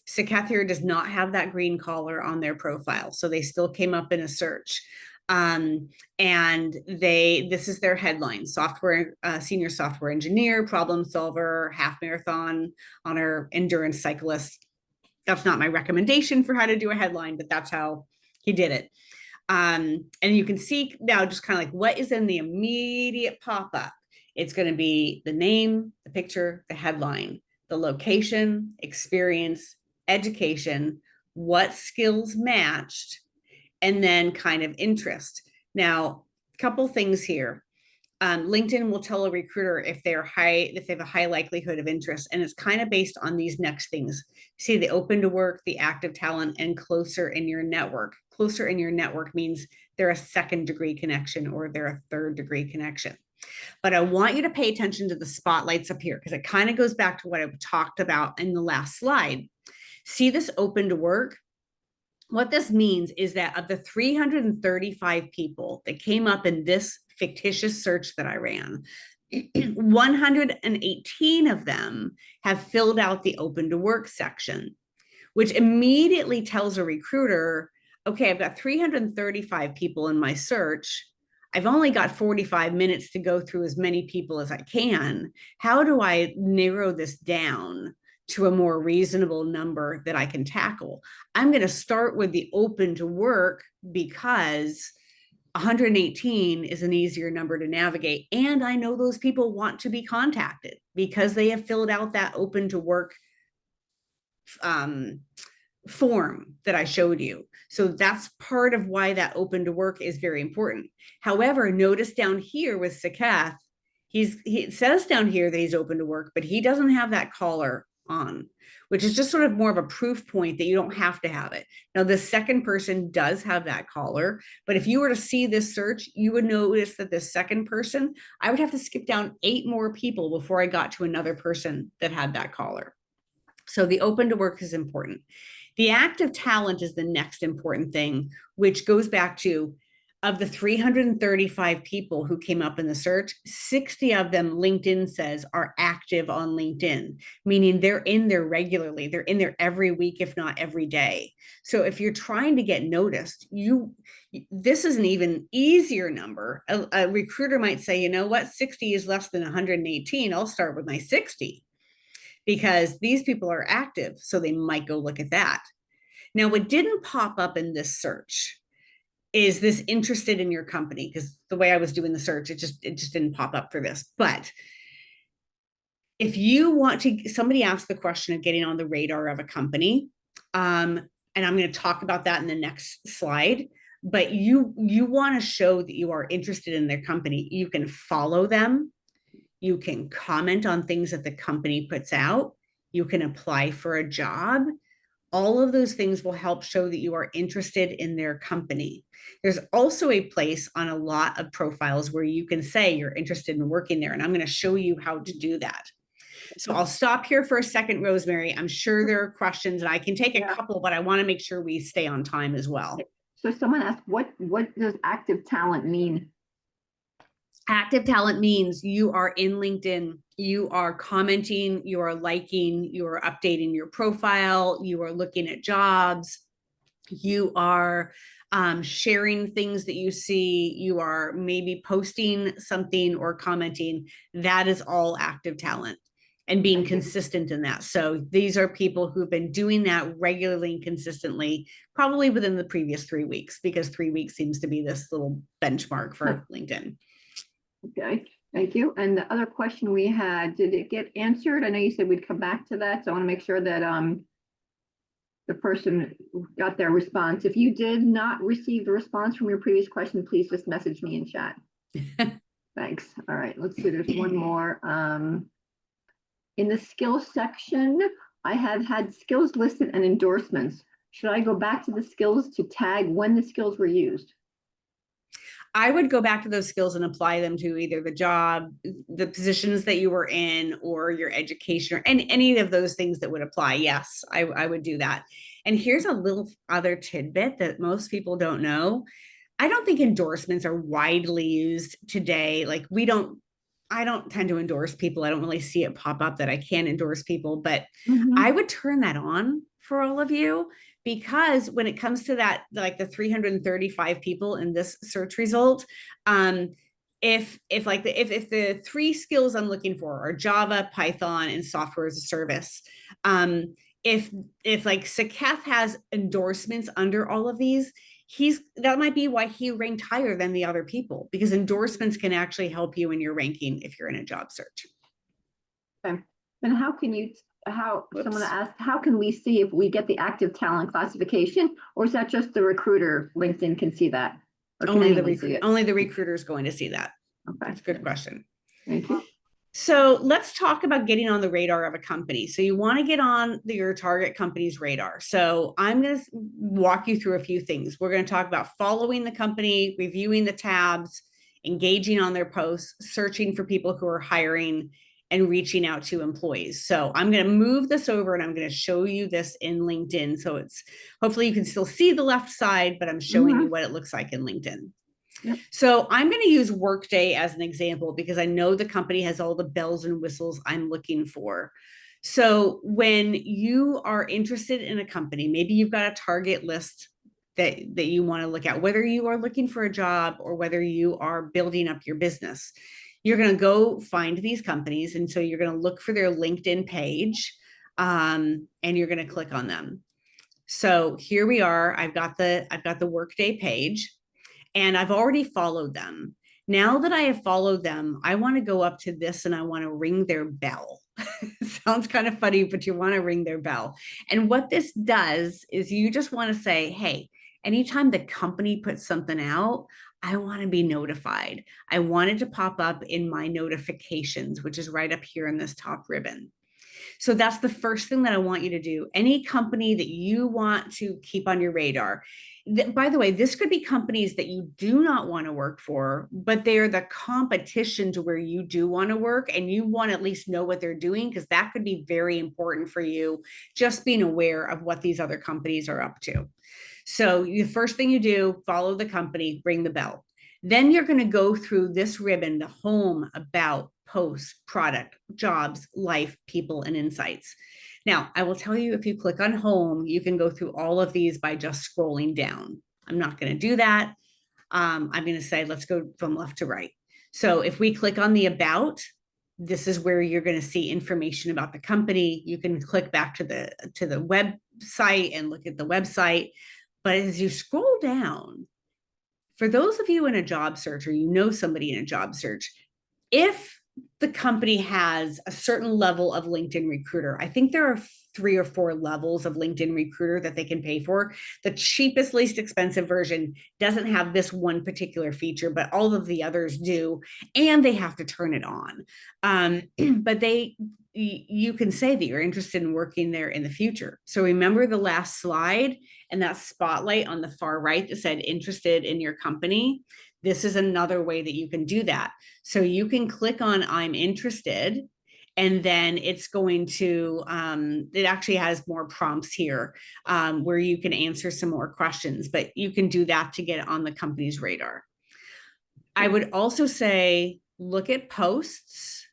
A: Sakath here does not have that green collar on their profile, so they still came up in a search. And this is their headline: senior software engineer, problem solver, half marathon honor, endurance cyclist. That's not my recommendation for how to do a headline, but that's how he did it. And you can see now just kind of like what is in the immediate pop-up. It's going to be the name, the picture, the headline, the location, experience, education, what skills matched, and then kind of interest. Now, a couple things here. LinkedIn will tell a recruiter if they have a high likelihood of interest, and it's kind of based on these next things. See the open to work, the active talent, and closer in your network. Closer in your network means they're a second degree connection or they're a third degree connection. But I want you to pay attention to the spotlights up here because it kind of goes back to what I talked about in the last slide. See this open to work? What this means is that of the 335 people that came up in this fictitious search that I ran, 118 of them have filled out the open to work section, which immediately tells a recruiter, okay, I've got 335 people in my search. I've only got 45 minutes to go through as many people as I can. How do I narrow this down to a more reasonable number that I can tackle? I'm going to start with the open to work because 118 is an easier number to navigate. And I know those people want to be contacted because they have filled out that open to work form that I showed you. So that's part of why that open to work is very important. However, notice down here with Sakath, he says down here that he's open to work, but he doesn't have that collar on, which is just sort of more of a proof point that you don't have to have it. Now, the second person does have that collar, but if you were to see this search, you would notice that the second person, I would have to skip down 8 more people before I got to another person that had that collar. So the open to work is important. The active talent is the next important thing, which goes back to, of the 335 people who came up in the search, 60 of them LinkedIn says are active on LinkedIn, meaning they're in there regularly. They're in there every week, if not every day. So if you're trying to get noticed, this is an even easier number. A recruiter might say, you know what, 60 is less than 118. I'll start with my 60 because these people are active. So they might go look at that. Now, what didn't pop up in this search is this interested in your company, because the way I was doing the search, it just didn't pop up for this. But if you want to, somebody asked the question of getting on the radar of a company, and I'm going to talk about that in the next slide, but you want to show that you are interested in their company. You can follow them. You can comment on things that the company puts out. You can apply for a job. All of those things will help show that you are interested in their company. There's also a place on a lot of profiles where you can say you're interested in working there, and I'm going to show you how to do that. So I'll stop here for a second, Rosemary. I'm sure there are questions, and I can take a couple, but I want to make sure we stay on time as well.
B: So someone asked, what does active talent mean?
A: Active talent means you are in LinkedIn, you are commenting, you are liking, you are updating your profile, you are looking at jobs, you are sharing things that you see, you are maybe posting something or commenting. That is all active talent and being consistent in that. So these are people who've been doing that regularly and consistently, probably within the previous 3 weeks, because 3 weeks seems to be this little benchmark for LinkedIn.
B: Okay, thank you. And the other question we had, did it get answered? I know you said we'd come back to that, so I want to make sure that the person got their response. If you did not receive the response from your previous question, please just message me in chat. Thanks. All right, let's see, there's one more. In the skills section, I have had skills listed and endorsements. Should I go back to the skills to tag when the skills were used?
A: I would go back to those skills and apply them to either the job, the positions that you were in, or your education, or any of those things that would apply. Yes, I would do that. And here's a little other tidbit that most people don't know. I don't think endorsements are widely used today. Like I don't tend to endorse people. I don't really see it pop up that I can endorse people, but I would turn that on for all of you, because when it comes to that, like the 335 people in this search result, if the three skills I'm looking for are Java, Python, and software as a service, if like Saketh has endorsements under all of these, that might be why he ranked higher than the other people, because endorsements can actually help you in your ranking if you're in a job search.
B: Okay. And someone asked, how can we see if we get the active talent classification, or is that just the recruiter LinkedIn can see that? Or can
A: only the recruiter is going to see that.
B: Okay.
A: That's a good question.
B: Thank you.
A: So let's talk about getting on the radar of a company. So you want to get on your target company's radar. So I'm going to walk you through a few things. We're going to talk about following the company, reviewing the tabs, engaging on their posts, searching for people who are hiring, and reaching out to employees. So I'm going to move this over and I'm going to show you this in LinkedIn. So it's hopefully you can still see the left side, but I'm showing you what it looks like in LinkedIn.
B: Yep.
A: So I'm going to use Workday as an example because I know the company has all the bells and whistles I'm looking for. So when you are interested in a company, maybe you've got a target list that you want to look at, whether you are looking for a job or whether you are building up your business. You're going to go find these companies. And so you're going to look for their LinkedIn page, and you're going to click on them. So here we are. I've got the Workday page. And I've already followed them. Now that I have followed them, I want to go up to this and I want to ring their bell. Sounds kind of funny, but you want to ring their bell. And what this does is you just want to say, hey, anytime the company puts something out, I want to be notified. I want it to pop up in my notifications, which is right up here in this top ribbon. So that's the first thing that I want you to do. Any company that you want to keep on your radar. By the way, this could be companies that you do not want to work for, but they're the competition to where you do want to work and you want to at least know what they're doing, because that could be very important for you, just being aware of what these other companies are up to. So the first thing you do, follow the company, ring the bell. Then you're going to go through this ribbon, the home, about, posts, product, jobs, life, people, and insights. Now, I will tell you, if you click on home, you can go through all of these by just scrolling down. I'm not going to do that. I'm going to say, let's go from left to right. So if we click on the about, this is where you're going to see information about the company. You can click back to the website and look at the website. But as you scroll down, for those of you in a job search, or you know somebody in a job search, if the company has a certain level of LinkedIn Recruiter, I think there are 3 or 4 levels of LinkedIn Recruiter that they can pay for. The cheapest, least expensive version doesn't have this one particular feature, but all of the others do, and they have to turn it on. But you can say that you're interested in working there in the future. So remember the last slide and that spotlight on the far right that said interested in your company. This is another way that you can do that. So you can click on I'm interested, and then it's going to, it actually has more prompts here where you can answer some more questions, but you can do that to get on the company's radar. I would also say, look at posts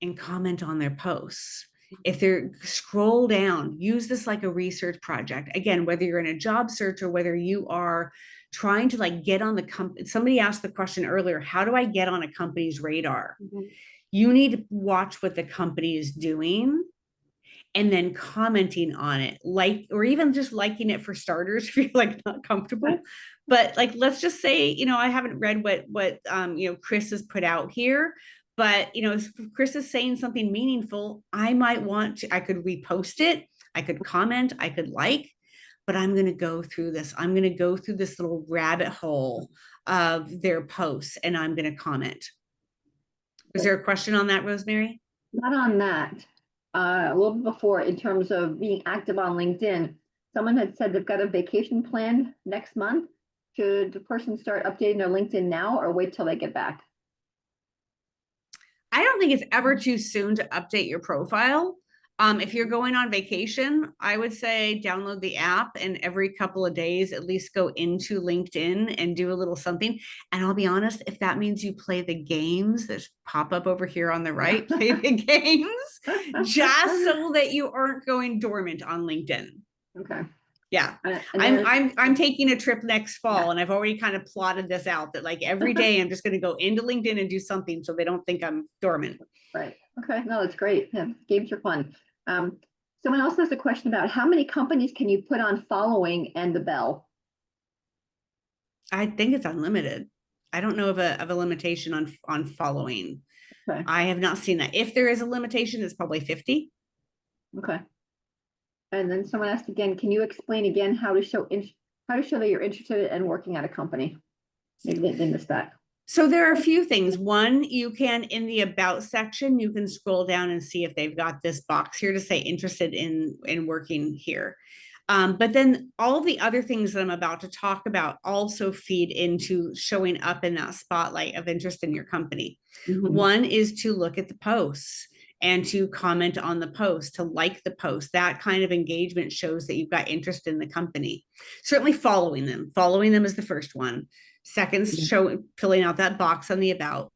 A: and comment on their posts. If they're scroll down, use this like a research project. Again, whether you're in a job search or whether you are trying to like get on the company. Somebody asked the question earlier, how do I get on a company's radar? You need to watch what the company is doing and then commenting on it, like, or even just liking it for starters if you're like not comfortable. But like, let's just say, I haven't read what Chris has put out here, but if Chris is saying something meaningful, I could repost it, I could comment, I could like, but I'm going to go through this. I'm going to go through this little rabbit hole of their posts and I'm going to comment. Was there a question on that, Rosemary?
B: Not on that. A little bit before, in terms of being active on LinkedIn, someone had said they've got a vacation planned next month. Should the person start updating their LinkedIn now or wait till they get back?
A: I don't think it's ever too soon to update your profile. If you're going on vacation, I would say download the app and every couple of days, at least go into LinkedIn and do a little something. And I'll be honest, if that means you play the games that pop up over here on the right, play the games just so that you aren't going dormant on LinkedIn.
B: Okay.
A: Yeah.
B: And
A: I'm taking a trip next fall,
B: Yeah.
A: and I've already kind of plotted this out that like every day I'm just going to go into LinkedIn and do something so they don't think I'm dormant.
B: Right. Okay. No, that's great. Yeah, games are fun. Someone else has a question about how many companies can you put on following and the bell?
A: I think it's unlimited. I don't know of a limitation on following.
B: Okay.
A: I have not seen that. If there is a limitation, it's probably 50.
B: Okay. And then someone asked again, can you explain again how to show that you're interested in working at a company? Maybe they missed that.
A: So there are a few things. One, you can, in the about section, you can scroll down and see if they've got this box here to say interested in working here. But then all the other things that I'm about to talk about also feed into showing up in that spotlight of interest in your company.
B: Mhm.
A: One is to look at the posts and to comment on the post, to like the post. That kind of engagement shows that you've got interest in the company. Certainly following them. Following them is the first one. Second, filling out that box on the about,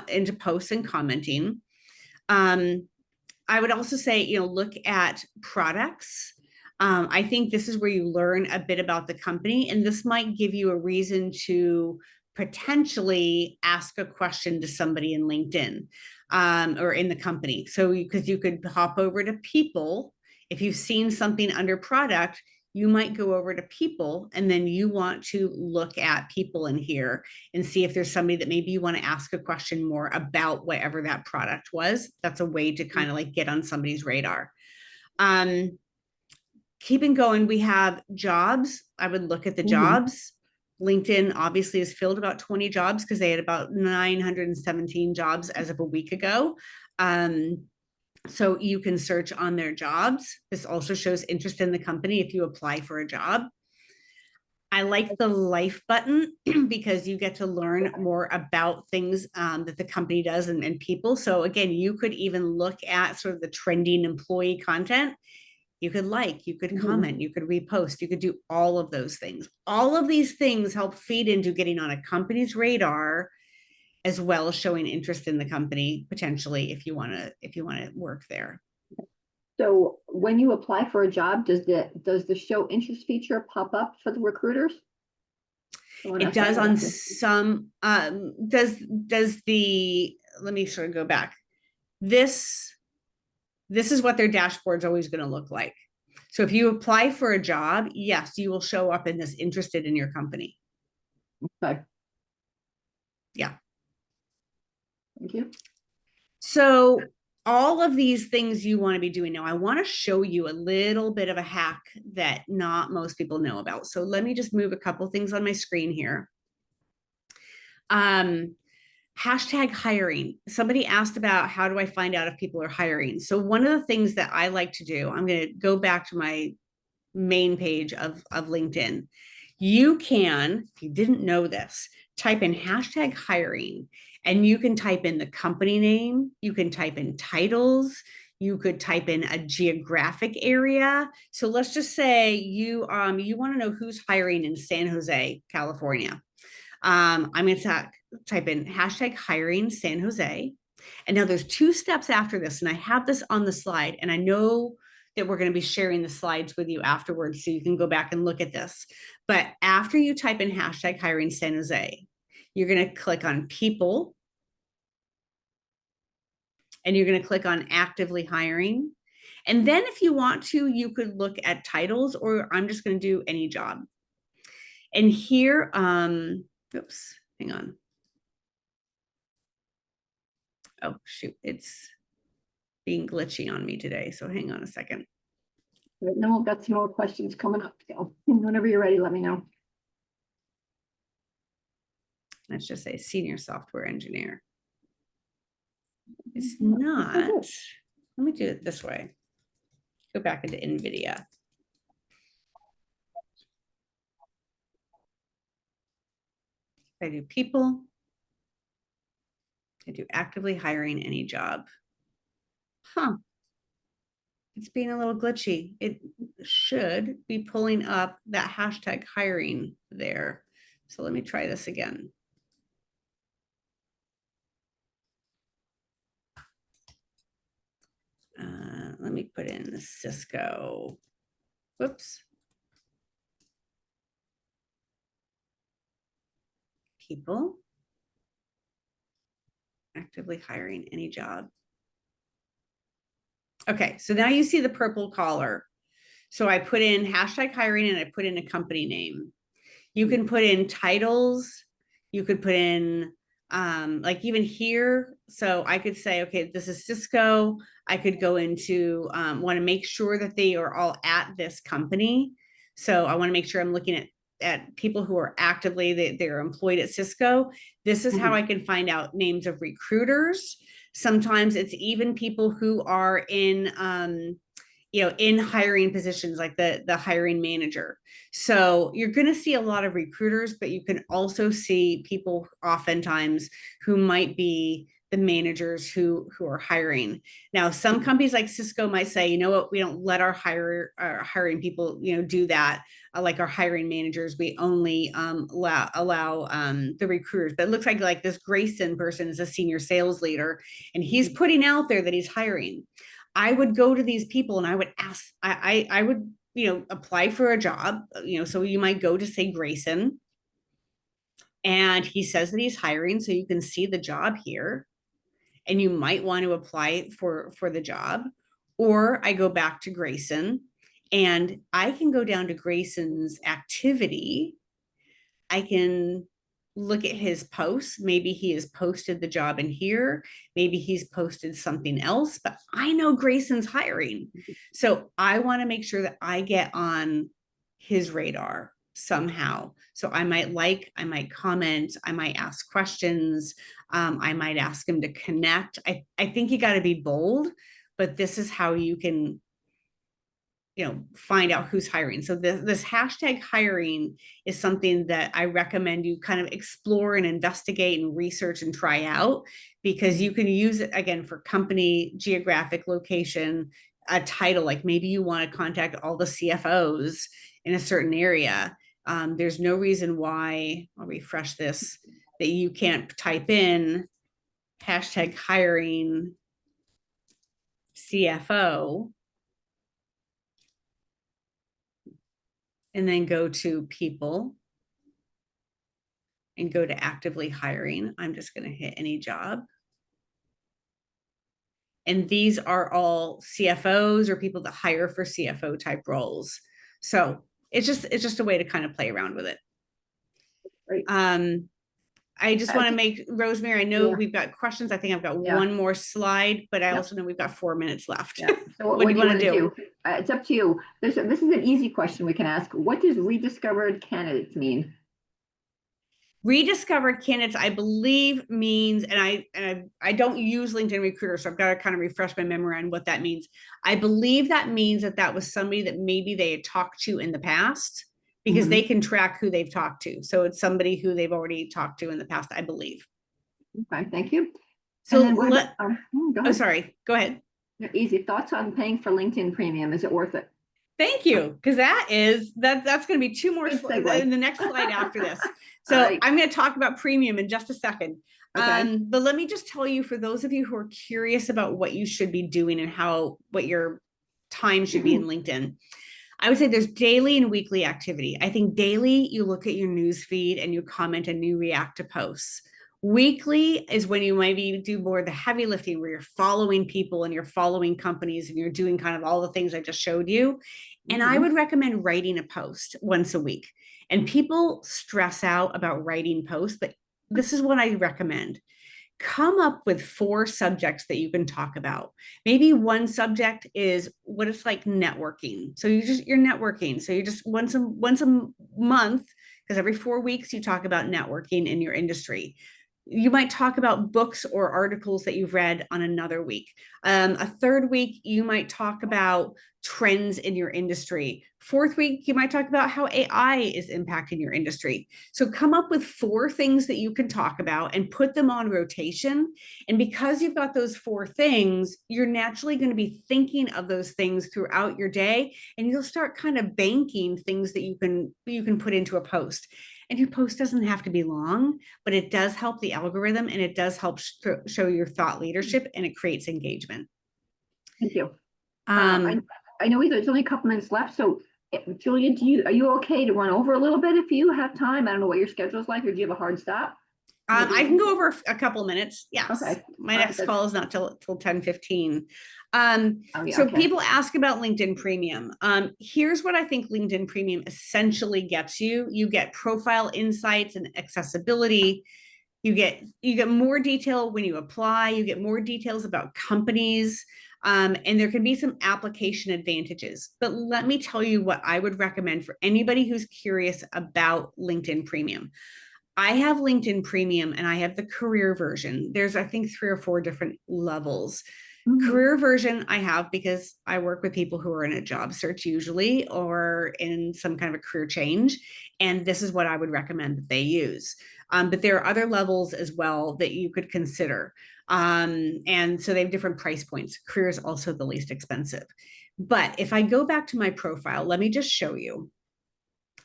A: into posts and commenting. I would also say, look at products. I think this is where you learn a bit about the company, and this might give you a reason to potentially ask a question to somebody in LinkedIn or in the company. So, because you could hop over to people, if you've seen something under product, you might go over to people, and then you want to look at people in here and see if there's somebody that maybe you want to ask a question more about whatever that product was. That's a way to kind of like get on somebody's radar. Keeping going, we have jobs. I would look at the jobs. LinkedIn obviously has filled about 20 jobs because they had about 917 jobs as of a week ago. So you can search on their jobs. This also shows interest in the company if you apply for a job. I like the life button because you get to learn more about things that the company does and people. So again, you could even look at sort of the trending employee content. You could you could comment, you could repost, you could do all of those things. All of these things help feed into getting on a company's radar, as well as showing interest in the company potentially if you want to work there.
B: So when you apply for a job, does the show interest feature pop up for the recruiters?
A: It does on some. Does the, let me sort of go back. This is what their dashboard's always going to look like. So if you apply for a job, yes, you will show up in this interested in your company.
B: Okay.
A: Yeah.
B: Thank you.
A: So all of these things you want to be doing now, I want to show you a little bit of a hack that not most people know about. So let me just move a couple things on my screen here. Hashtag hiring. Somebody asked about how do I find out if people are hiring? So one of the things that I like to do, I'm going to go back to my main page of LinkedIn. You can, if you didn't know this, type in hashtag hiring, and you can type in the company name, you can type in titles, you could type in a geographic area. So let's just say you want to know who's hiring in San Jose, California. I'm going to type in hashtag hiring San Jose. And now there's 2 steps after this, and I have this on the slide, and I know that we're going to be sharing the slides with you afterwards so you can go back and look at this. But after you type in hashtag hiring San Jose, you're going to click on people, and you're going to click on actively hiring. And then if you want to, you could look at titles, or I'm just going to do any job. And here, oops, hang on. Oh, shoot, it's being glitchy on me today. So hang on a second.
B: And then we've got some more questions coming up. So whenever you're ready, let me know.
A: Let's just say senior software engineer. It's not. Let me do it this way. Go back into NVIDIA. I do people. I do actively hiring any job. Huh. it's being a little glitchy. It should be pulling up that hashtag hiring there. So let me try this again. Let me put in the Cisco. Whoops. People actively hiring any job. Okay, so now you see the purple collar. So I put in hashtag hiring and I put in a company name. You can put in titles. You could put in like even here. So I could say, okay, this is Cisco. I could go into want to make sure that they are all at this company. So I want to make sure I'm looking at people who are actively they're employed at Cisco. This is how I can find out names of recruiters. Sometimes it's even people who are in in hiring positions like the hiring manager. So you're going to see a lot of recruiters, but you can also see people oftentimes who might be the managers who are hiring. Now, some companies like Cisco might say, you know what, we don't let our hiring people, do that. Like our hiring managers, we only allow the recruiters. But it looks like this Grayson person is a senior sales leader, and he's putting out there that he's hiring. I would go to these people and I would ask, I would, apply for a job, so you might go to say Grayson, and he says that he's hiring. So you can see the job here and you might want to apply for the job. Or I go back to Grayson and I can go down to Grayson's activity. I can look at his posts. Maybe he has posted the job in here. Maybe he's posted something else, but I know Grayson's hiring. So I want to make sure that I get on his radar somehow. So I might comment, I might ask questions. I might ask him to connect. I think you got to be bold, but this is how you can find out who's hiring. So this hashtag hiring is something that I recommend you kind of explore and investigate and research and try out, because you can use it again for company, geographic location, a title, like maybe you want to contact all the CFOs in a certain area. There's no reason why, I'll refresh this, that you can't type in hashtag hiring CFO and then go to people and go to actively hiring. I'm just going to hit any job. And these are all CFOs or people that hire for CFO type roles. So it's just a way to kind of play around with it.
B: Right.
A: I just want to make, Rosemary, I know we've got questions. I think I've got one more slide, but I also know we've got 4 minutes left.
B: Yeah. So what do you want to do? It's up to you. This is an easy question we can ask. What does rediscovered candidates mean?
A: Rediscovered candidates, I believe, means, and I don't use LinkedIn Recruiter, so I've got to kind of refresh my memory on what that means. I believe that means that was somebody that maybe they had talked to in the past, because they can track who they've talked to. So it's somebody who they've already talked to in the past, I believe.
B: Okay, thank you.
A: So
B: go ahead.
A: Oh, sorry, go ahead.
B: Easy thoughts on paying for LinkedIn Premium. Is it worth it?
A: Thank you, because that's going to be 2 more in the next slide after this. So right. I'm going to talk about premium in just a second. Okay. But let me just tell you, for those of you who are curious about what you should be doing and what your time should be in LinkedIn, I would say there's daily and weekly activity. I think daily, you look at your news feed and you comment and you react to posts. Weekly is when you maybe do more of the heavy lifting, where you're following people and you're following companies and you're doing kind of all the things I just showed you. And I would recommend writing a post once a week. And people stress out about writing posts, but this is what I recommend. Come up with 4 subjects that you can talk about. Maybe one subject is what it's like networking. So you're networking. So you just once a month, because every 4 weeks you talk about networking in your industry. You might talk about books or articles that you've read on another week. A third week, you might talk about trends in your industry. Fourth week, you might talk about how AI is impacting your industry. So come up with 4 things that you can talk about and put them on rotation. And because you've got those 4 things, you're naturally going to be thinking of those things throughout your day, and you'll start kind of banking things that you can put into a post. And your post doesn't have to be long, but it does help the algorithm, and it does help show your thought leadership, and it creates engagement.
B: Thank you. I know there's only a couple minutes left. So Julia, are you okay to run over a little bit if you have time? I don't know what your schedule is like, or do you have a hard stop?
A: I can go over a couple minutes. Yes.
B: Okay.
A: My next call is not till 10:15. So
B: okay.
A: People ask about LinkedIn Premium. Here's what I think LinkedIn Premium essentially gets you. You get profile insights and accessibility. You get more detail when you apply. You get more details about companies. And there can be some application advantages. But let me tell you what I would recommend for anybody who's curious about LinkedIn Premium. I have LinkedIn Premium and I have the career version. There's, I think, 3 or 4 different levels. Career version I have because I work with people who are in a job search usually, or in some kind of a career change. And this is what I would recommend that they use. But there are other levels as well that you could consider. And so they have different price points. Career is also the least expensive. But if I go back to my profile, let me just show you.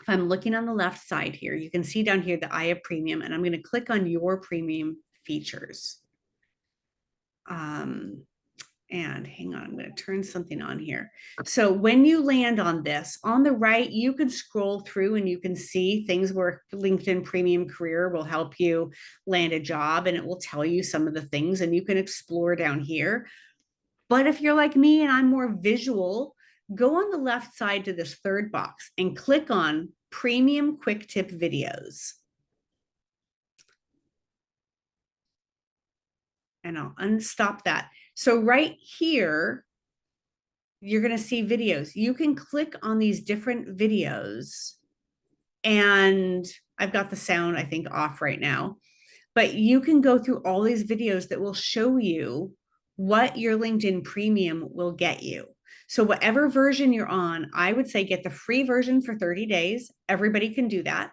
A: If I'm looking on the left side here, you can see down here that I have premium, and I'm going to click on your premium features. And hang on, I'm going to turn something on here. So when you land on this, on the right, you can scroll through and you can see things where LinkedIn Premium Career will help you land a job, and it will tell you some of the things, and you can explore down here. But if you're like me and I'm more visual, go on the left side to this 3rd box and click on Premium Quick Tip Videos. And I'll unstop that. So right here, you're going to see videos. You can click on these different videos, and I've got the sound, I think, off right now, but you can go through all these videos that will show you what your LinkedIn Premium will get you. So whatever version you're on, I would say get the free version for 30 days. Everybody can do that.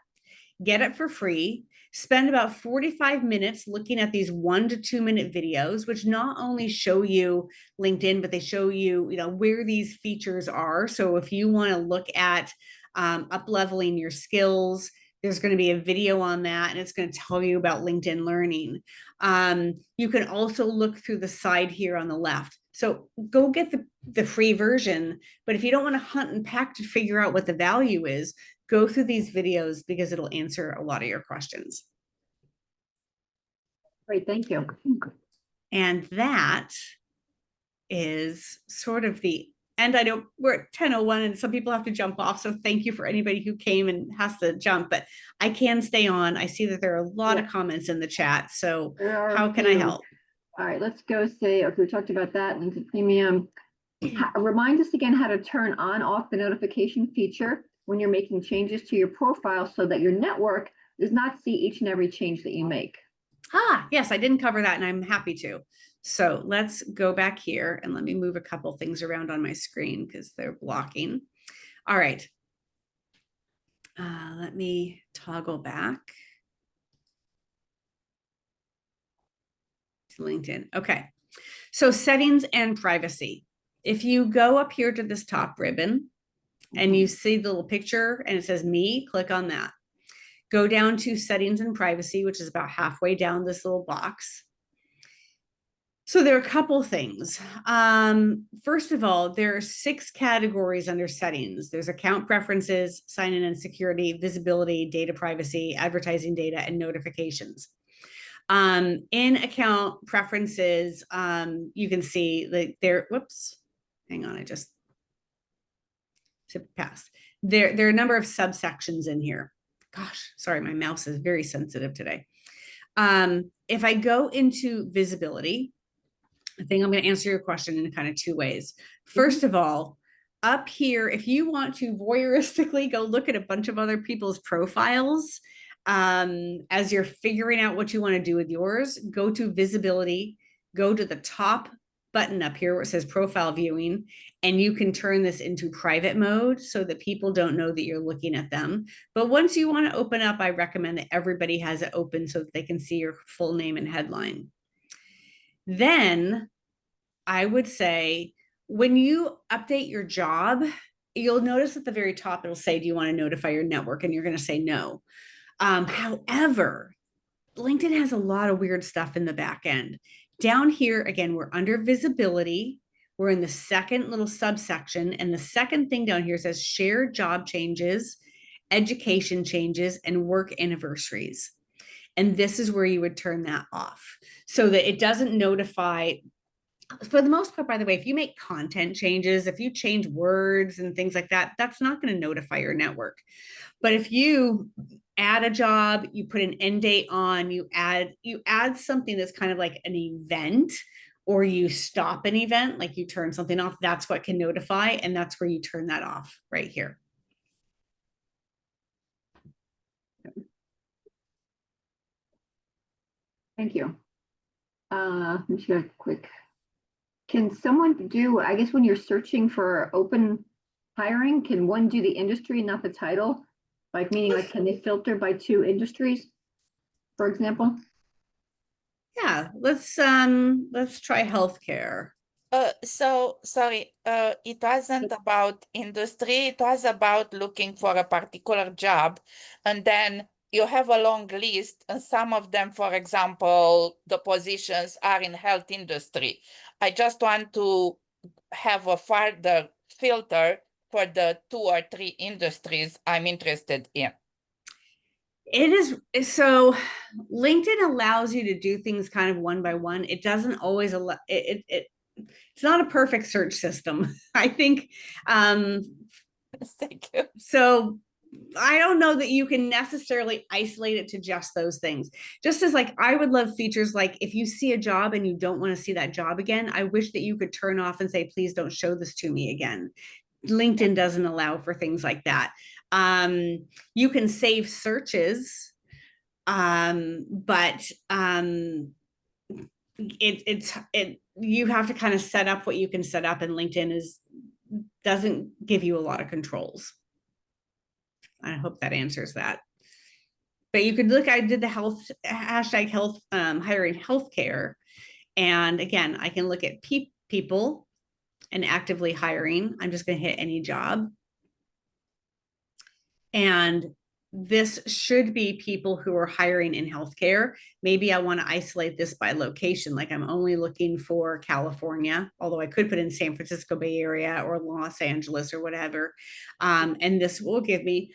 A: Get it for free. Spend about 45 minutes looking at these 1 to 2 minute videos, which not only show you LinkedIn, but they show you, where these features are. So if you want to look at up-leveling your skills, there's going to be a video on that, and it's going to tell you about LinkedIn Learning. You can also look through the side here on the left. So go get the free version, but if you don't want to hunt and peck to figure out what the value is, go through these videos because it'll answer a lot of your questions.
B: Great, thank you.
A: And that is sort of the end. I know we're at 10:01 and some people have to jump off. So thank you for anybody who came and has to jump, but I can stay on. I see that there are a lot of comments in the chat. So how can I help?
B: All right, let's go say, okay, we talked about that, LinkedIn Premium. Remind us again how to turn on off the notification feature when you're making changes to your profile so that your network does not see each and every change that you make.
A: Yes, I didn't cover that, and I'm happy to. So let's go back here and let me move a couple things around on my screen because they're blocking. All right. Let me toggle back to LinkedIn. Okay. So settings and privacy. If you go up here to this top ribbon and you see the little picture and it says me, click on that. Go down to settings and privacy, which is about halfway down this little box. So there are a couple things. First of all, there are 6 categories under settings. There's account preferences, sign-in and security, visibility, data privacy, advertising data, and notifications. In account preferences, you can see that there, whoops, hang on, I just zipped past. There are a number of subsections in here. Gosh, sorry, my mouse is very sensitive today. If I go into visibility, I think I'm going to answer your question in kind of 2 ways. First of all, up here, if you want to voyeuristically go look at a bunch of other people's profiles, As you're figuring out what you want to do with yours, go to visibility, go to the top button up here where it says profile viewing, and you can turn this into private mode so that people don't know that you're looking at them. But once you want to open up, I recommend that everybody has it open so that they can see your full name and headline. Then I would say when you update your job, you'll notice at the very top, it'll say, do you want to notify your network? And you're going to say no. However, LinkedIn has a lot of weird stuff in the back end. Down here, again, we're under visibility. We're in the second little subsection. And the second thing down here says share job changes, education changes, and work anniversaries. And this is where you would turn that off so that it doesn't notify. For the most part, by the way, if you make content changes, if you change words and things like that, that's not going to notify your network. But if you add a job, you put an end date on, you add something that's kind of like an event, or you stop an event, like you turn something off, that's what can notify. And that's where you turn that off right here.
B: Thank you. Let me share a quick. Can someone do, I guess when you're searching for open hiring, can one do the industry, not the title? Like meaning like, can they filter by 2 industries, for example?
A: Yeah, let's try healthcare.
D: So sorry, it wasn't about industry, it was about looking for a particular job, and then you have a long list, and some of them, for example, the positions are in health industry. I just want to have a further filter for the 2 or 3 industries I'm interested in.
A: It is, so LinkedIn allows you to do things kind of one by one. It doesn't always allow it's not a perfect search system. I think
D: Thank you.
A: so I don't know that you can necessarily isolate it to just those things. Just as like, I would love features like if you see a job and you don't want to see that job again, I wish that you could turn off and say, please don't show this to me again. LinkedIn doesn't allow for things like that. You can save searches, but you have to kind of set up what you can set up, and LinkedIn doesn't give you a lot of controls. I hope that answers that. But you could look, I did the hashtag health hiring healthcare. And again, I can look at people and actively hiring. I'm just going to hit any job. And this should be people who are hiring in healthcare. Maybe I want to isolate this by location. Like I'm only looking for California, although I could put in San Francisco Bay Area or Los Angeles or whatever. And this will give me,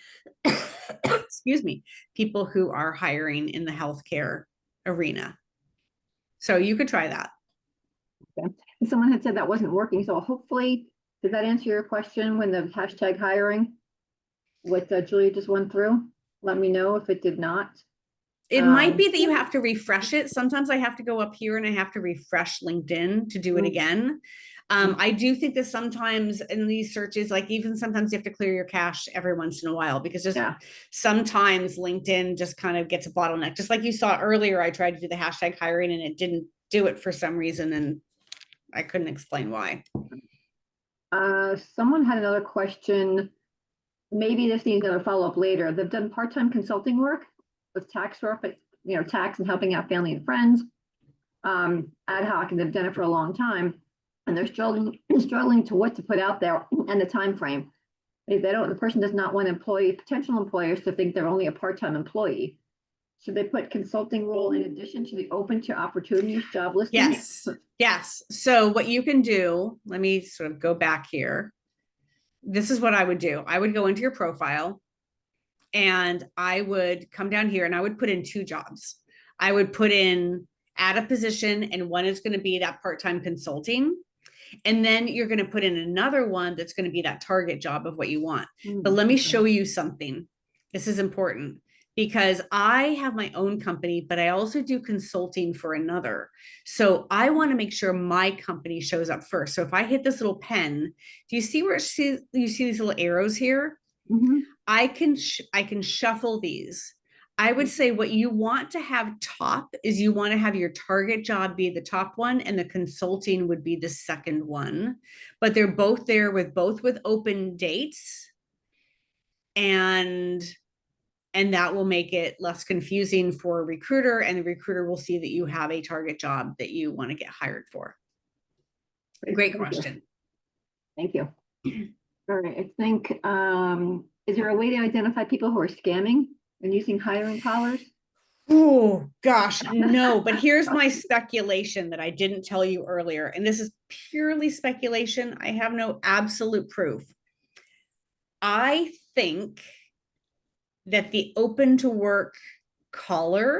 A: excuse me, people who are hiring in the healthcare arena. So you could try that.
B: Okay. And someone had said that wasn't working. So hopefully, did that answer your question when the hashtag hiring? What Julia just went through? Let me know if it did not.
A: It might be that you have to refresh it. Sometimes I have to go up here and I have to refresh LinkedIn to do it again. I do think that sometimes in these searches, like even sometimes you have to clear your cache every once in a while, because just sometimes LinkedIn just kind of gets a bottleneck. Just like you saw earlier, I tried to do the hashtag hiring and it didn't do it for some reason, and I couldn't explain why.
B: Someone had another question. Maybe this needs a follow-up later. They've done part-time consulting work with tax work, tax and helping out family and friends, ad hoc, and they've done it for a long time. And they're struggling to what to put out there and the time frame. The person does not want potential employers to think they're only a part-time employee. Should they put consulting role in addition to the open to opportunities job listing?
A: Yes. So what you can do, let me sort of go back here. This is what I would do. I would go into your profile and I would come down here and I would put in 2 jobs. I would put in add a position, and one is going to be that part-time consulting. And then you're going to put in another one that's going to be that target job of what you want. But let me show you something. This is important because I have my own company, but I also do consulting for another. So I want to make sure my company shows up first. So if I hit this little pen, do you see where you see these little arrows here? I can shuffle these. I would say what you want to have top is you want to have your target job be the top one and the consulting would be the second one. But they're both there with open dates. And that will make it less confusing for a recruiter, and the recruiter will see that you have a target job that you want to get hired for. Great question.
B: Thank you. All right, I think, is there a way to identify people who are scamming and using hiring collars?
A: Oh gosh, no, but here's my speculation that I didn't tell you earlier, and this is purely speculation. I have no absolute proof. I think that the open to work collar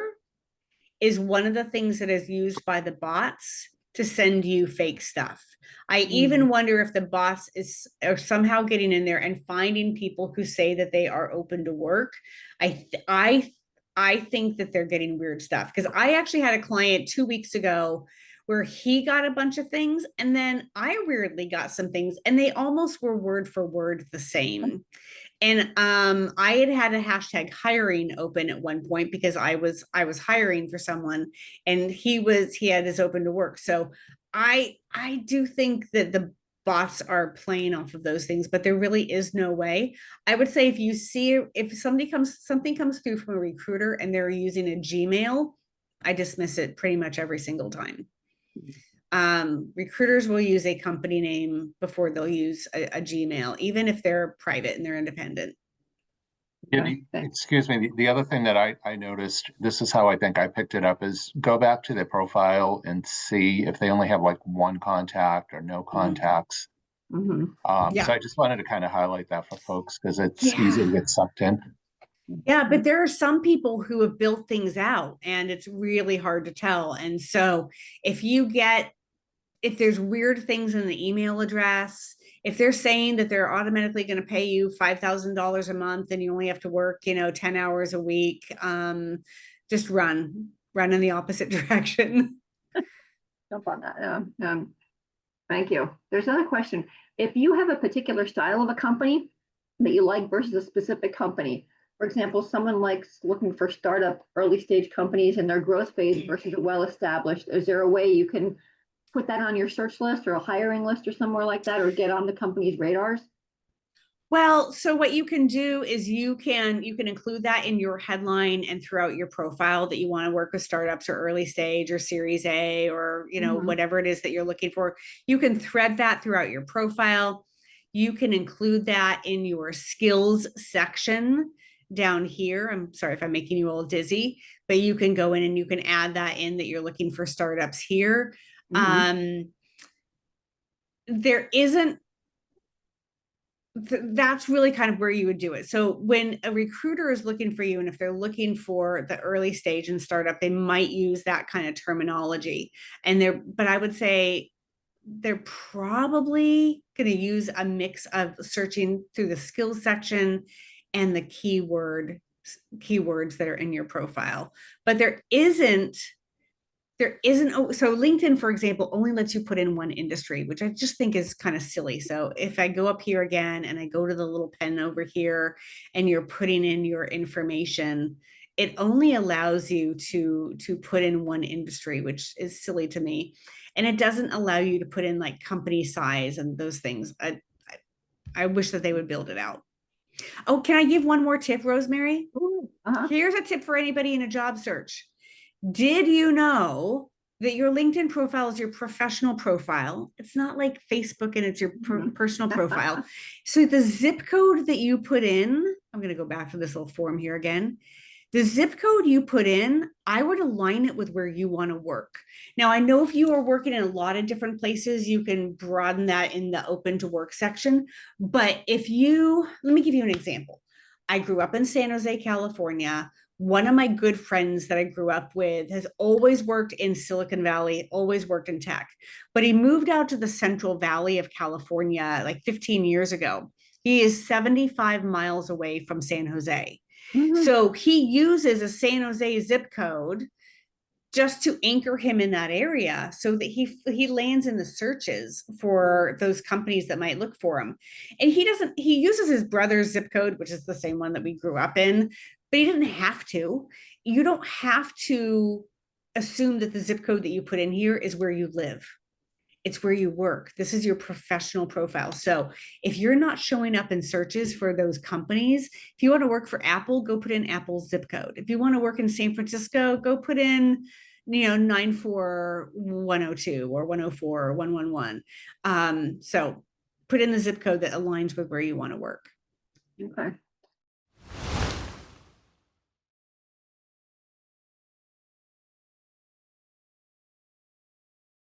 A: is one of the things that is used by the bots to send you fake stuff. I even wonder if the bots are somehow getting in there and finding people who say that they are open to work. I think that they're getting weird stuff, because I actually had a client 2 weeks ago where he got a bunch of things and then I weirdly got some things and they almost were word for word the same. And I had a hashtag hiring open at one point because I was hiring for someone, and he had his open to work. So I do think that the bots are playing off of those things, but there really is no way. I would say if something comes through from a recruiter and they're using a Gmail, I dismiss it pretty much every single time. Recruiters will use a company name before they'll use a Gmail, even if they're private and they're independent.
E: Yeah, excuse me. The other thing that I noticed, this is how I think I picked it up, is go back to their profile and see if they only have like one contact or no contacts. So I just wanted to kind of highlight that for folks because it's easy to get sucked in.
A: Yeah, but there are some people who have built things out and it's really hard to tell. And so if there's weird things in the email address, if they're saying that they're automatically going to pay you $5,000 a month and you only have to work, 10 hours a week, just run in the opposite direction.
B: Jump on that. Thank you. There's another question. If you have a particular style of a company that you like versus a specific company, for example, someone likes looking for startup early stage companies in their growth phase versus a well-established, is there a way you can put that on your search list or a hiring list or somewhere like that, or get on the company's radars?
A: Well, so what you can do is you can include that in your headline and throughout your profile that you want to work with startups or early stage or Series A or whatever it is that you're looking for. You can thread that throughout your profile. You can include that in your skills section down here. I'm sorry if I'm making you all dizzy, but you can go in and you can add that in that you're looking for startups here. That's really kind of where you would do it. So when a recruiter is looking for you, and if they're looking for the early stage and startup, they might use that kind of terminology. But I would say they're probably going to use a mix of searching through the skills section and the keywords that are in your profile. But there isn't, so LinkedIn, for example, only lets you put in one industry, which I just think is kind of silly. So if I go up here again and I go to the little pen over here and you're putting in your information, it only allows you to put in one industry, which is silly to me. And it doesn't allow you to put in like company size and those things. I wish that they would build it out. Oh, can I give one more tip, Rosemary? Here's a tip for anybody in a job search. Did you know that your LinkedIn profile is your professional profile? It's not like Facebook and it's your personal profile. So the zip code that you put in, I'm going to go back to this little form here again. The zip code you put in, I would align it with where you want to work. Now, I know if you are working in a lot of different places, you can broaden that in the open to work section. But let me give you an example. I grew up in San Jose, California. One of my good friends that I grew up with has always worked in Silicon Valley, always worked in tech, but he moved out to the Central Valley of California like 15 years ago. He is 75 miles away from San Jose. So he uses a San Jose zip code just to anchor him in that area so that he lands in the searches for those companies that might look for him. And he uses his brother's zip code, which is the same one that we grew up in, but you didn't have to. You don't have to assume that the zip code that you put in here is where you live. It's where you work. This is your professional profile. So if you're not showing up in searches for those companies, if you want to work for Apple, go put in Apple's zip code. If you want to work in San Francisco, go put in, 94102 or 104 or 111. So put in the zip code that aligns with where you want to work.
B: Okay.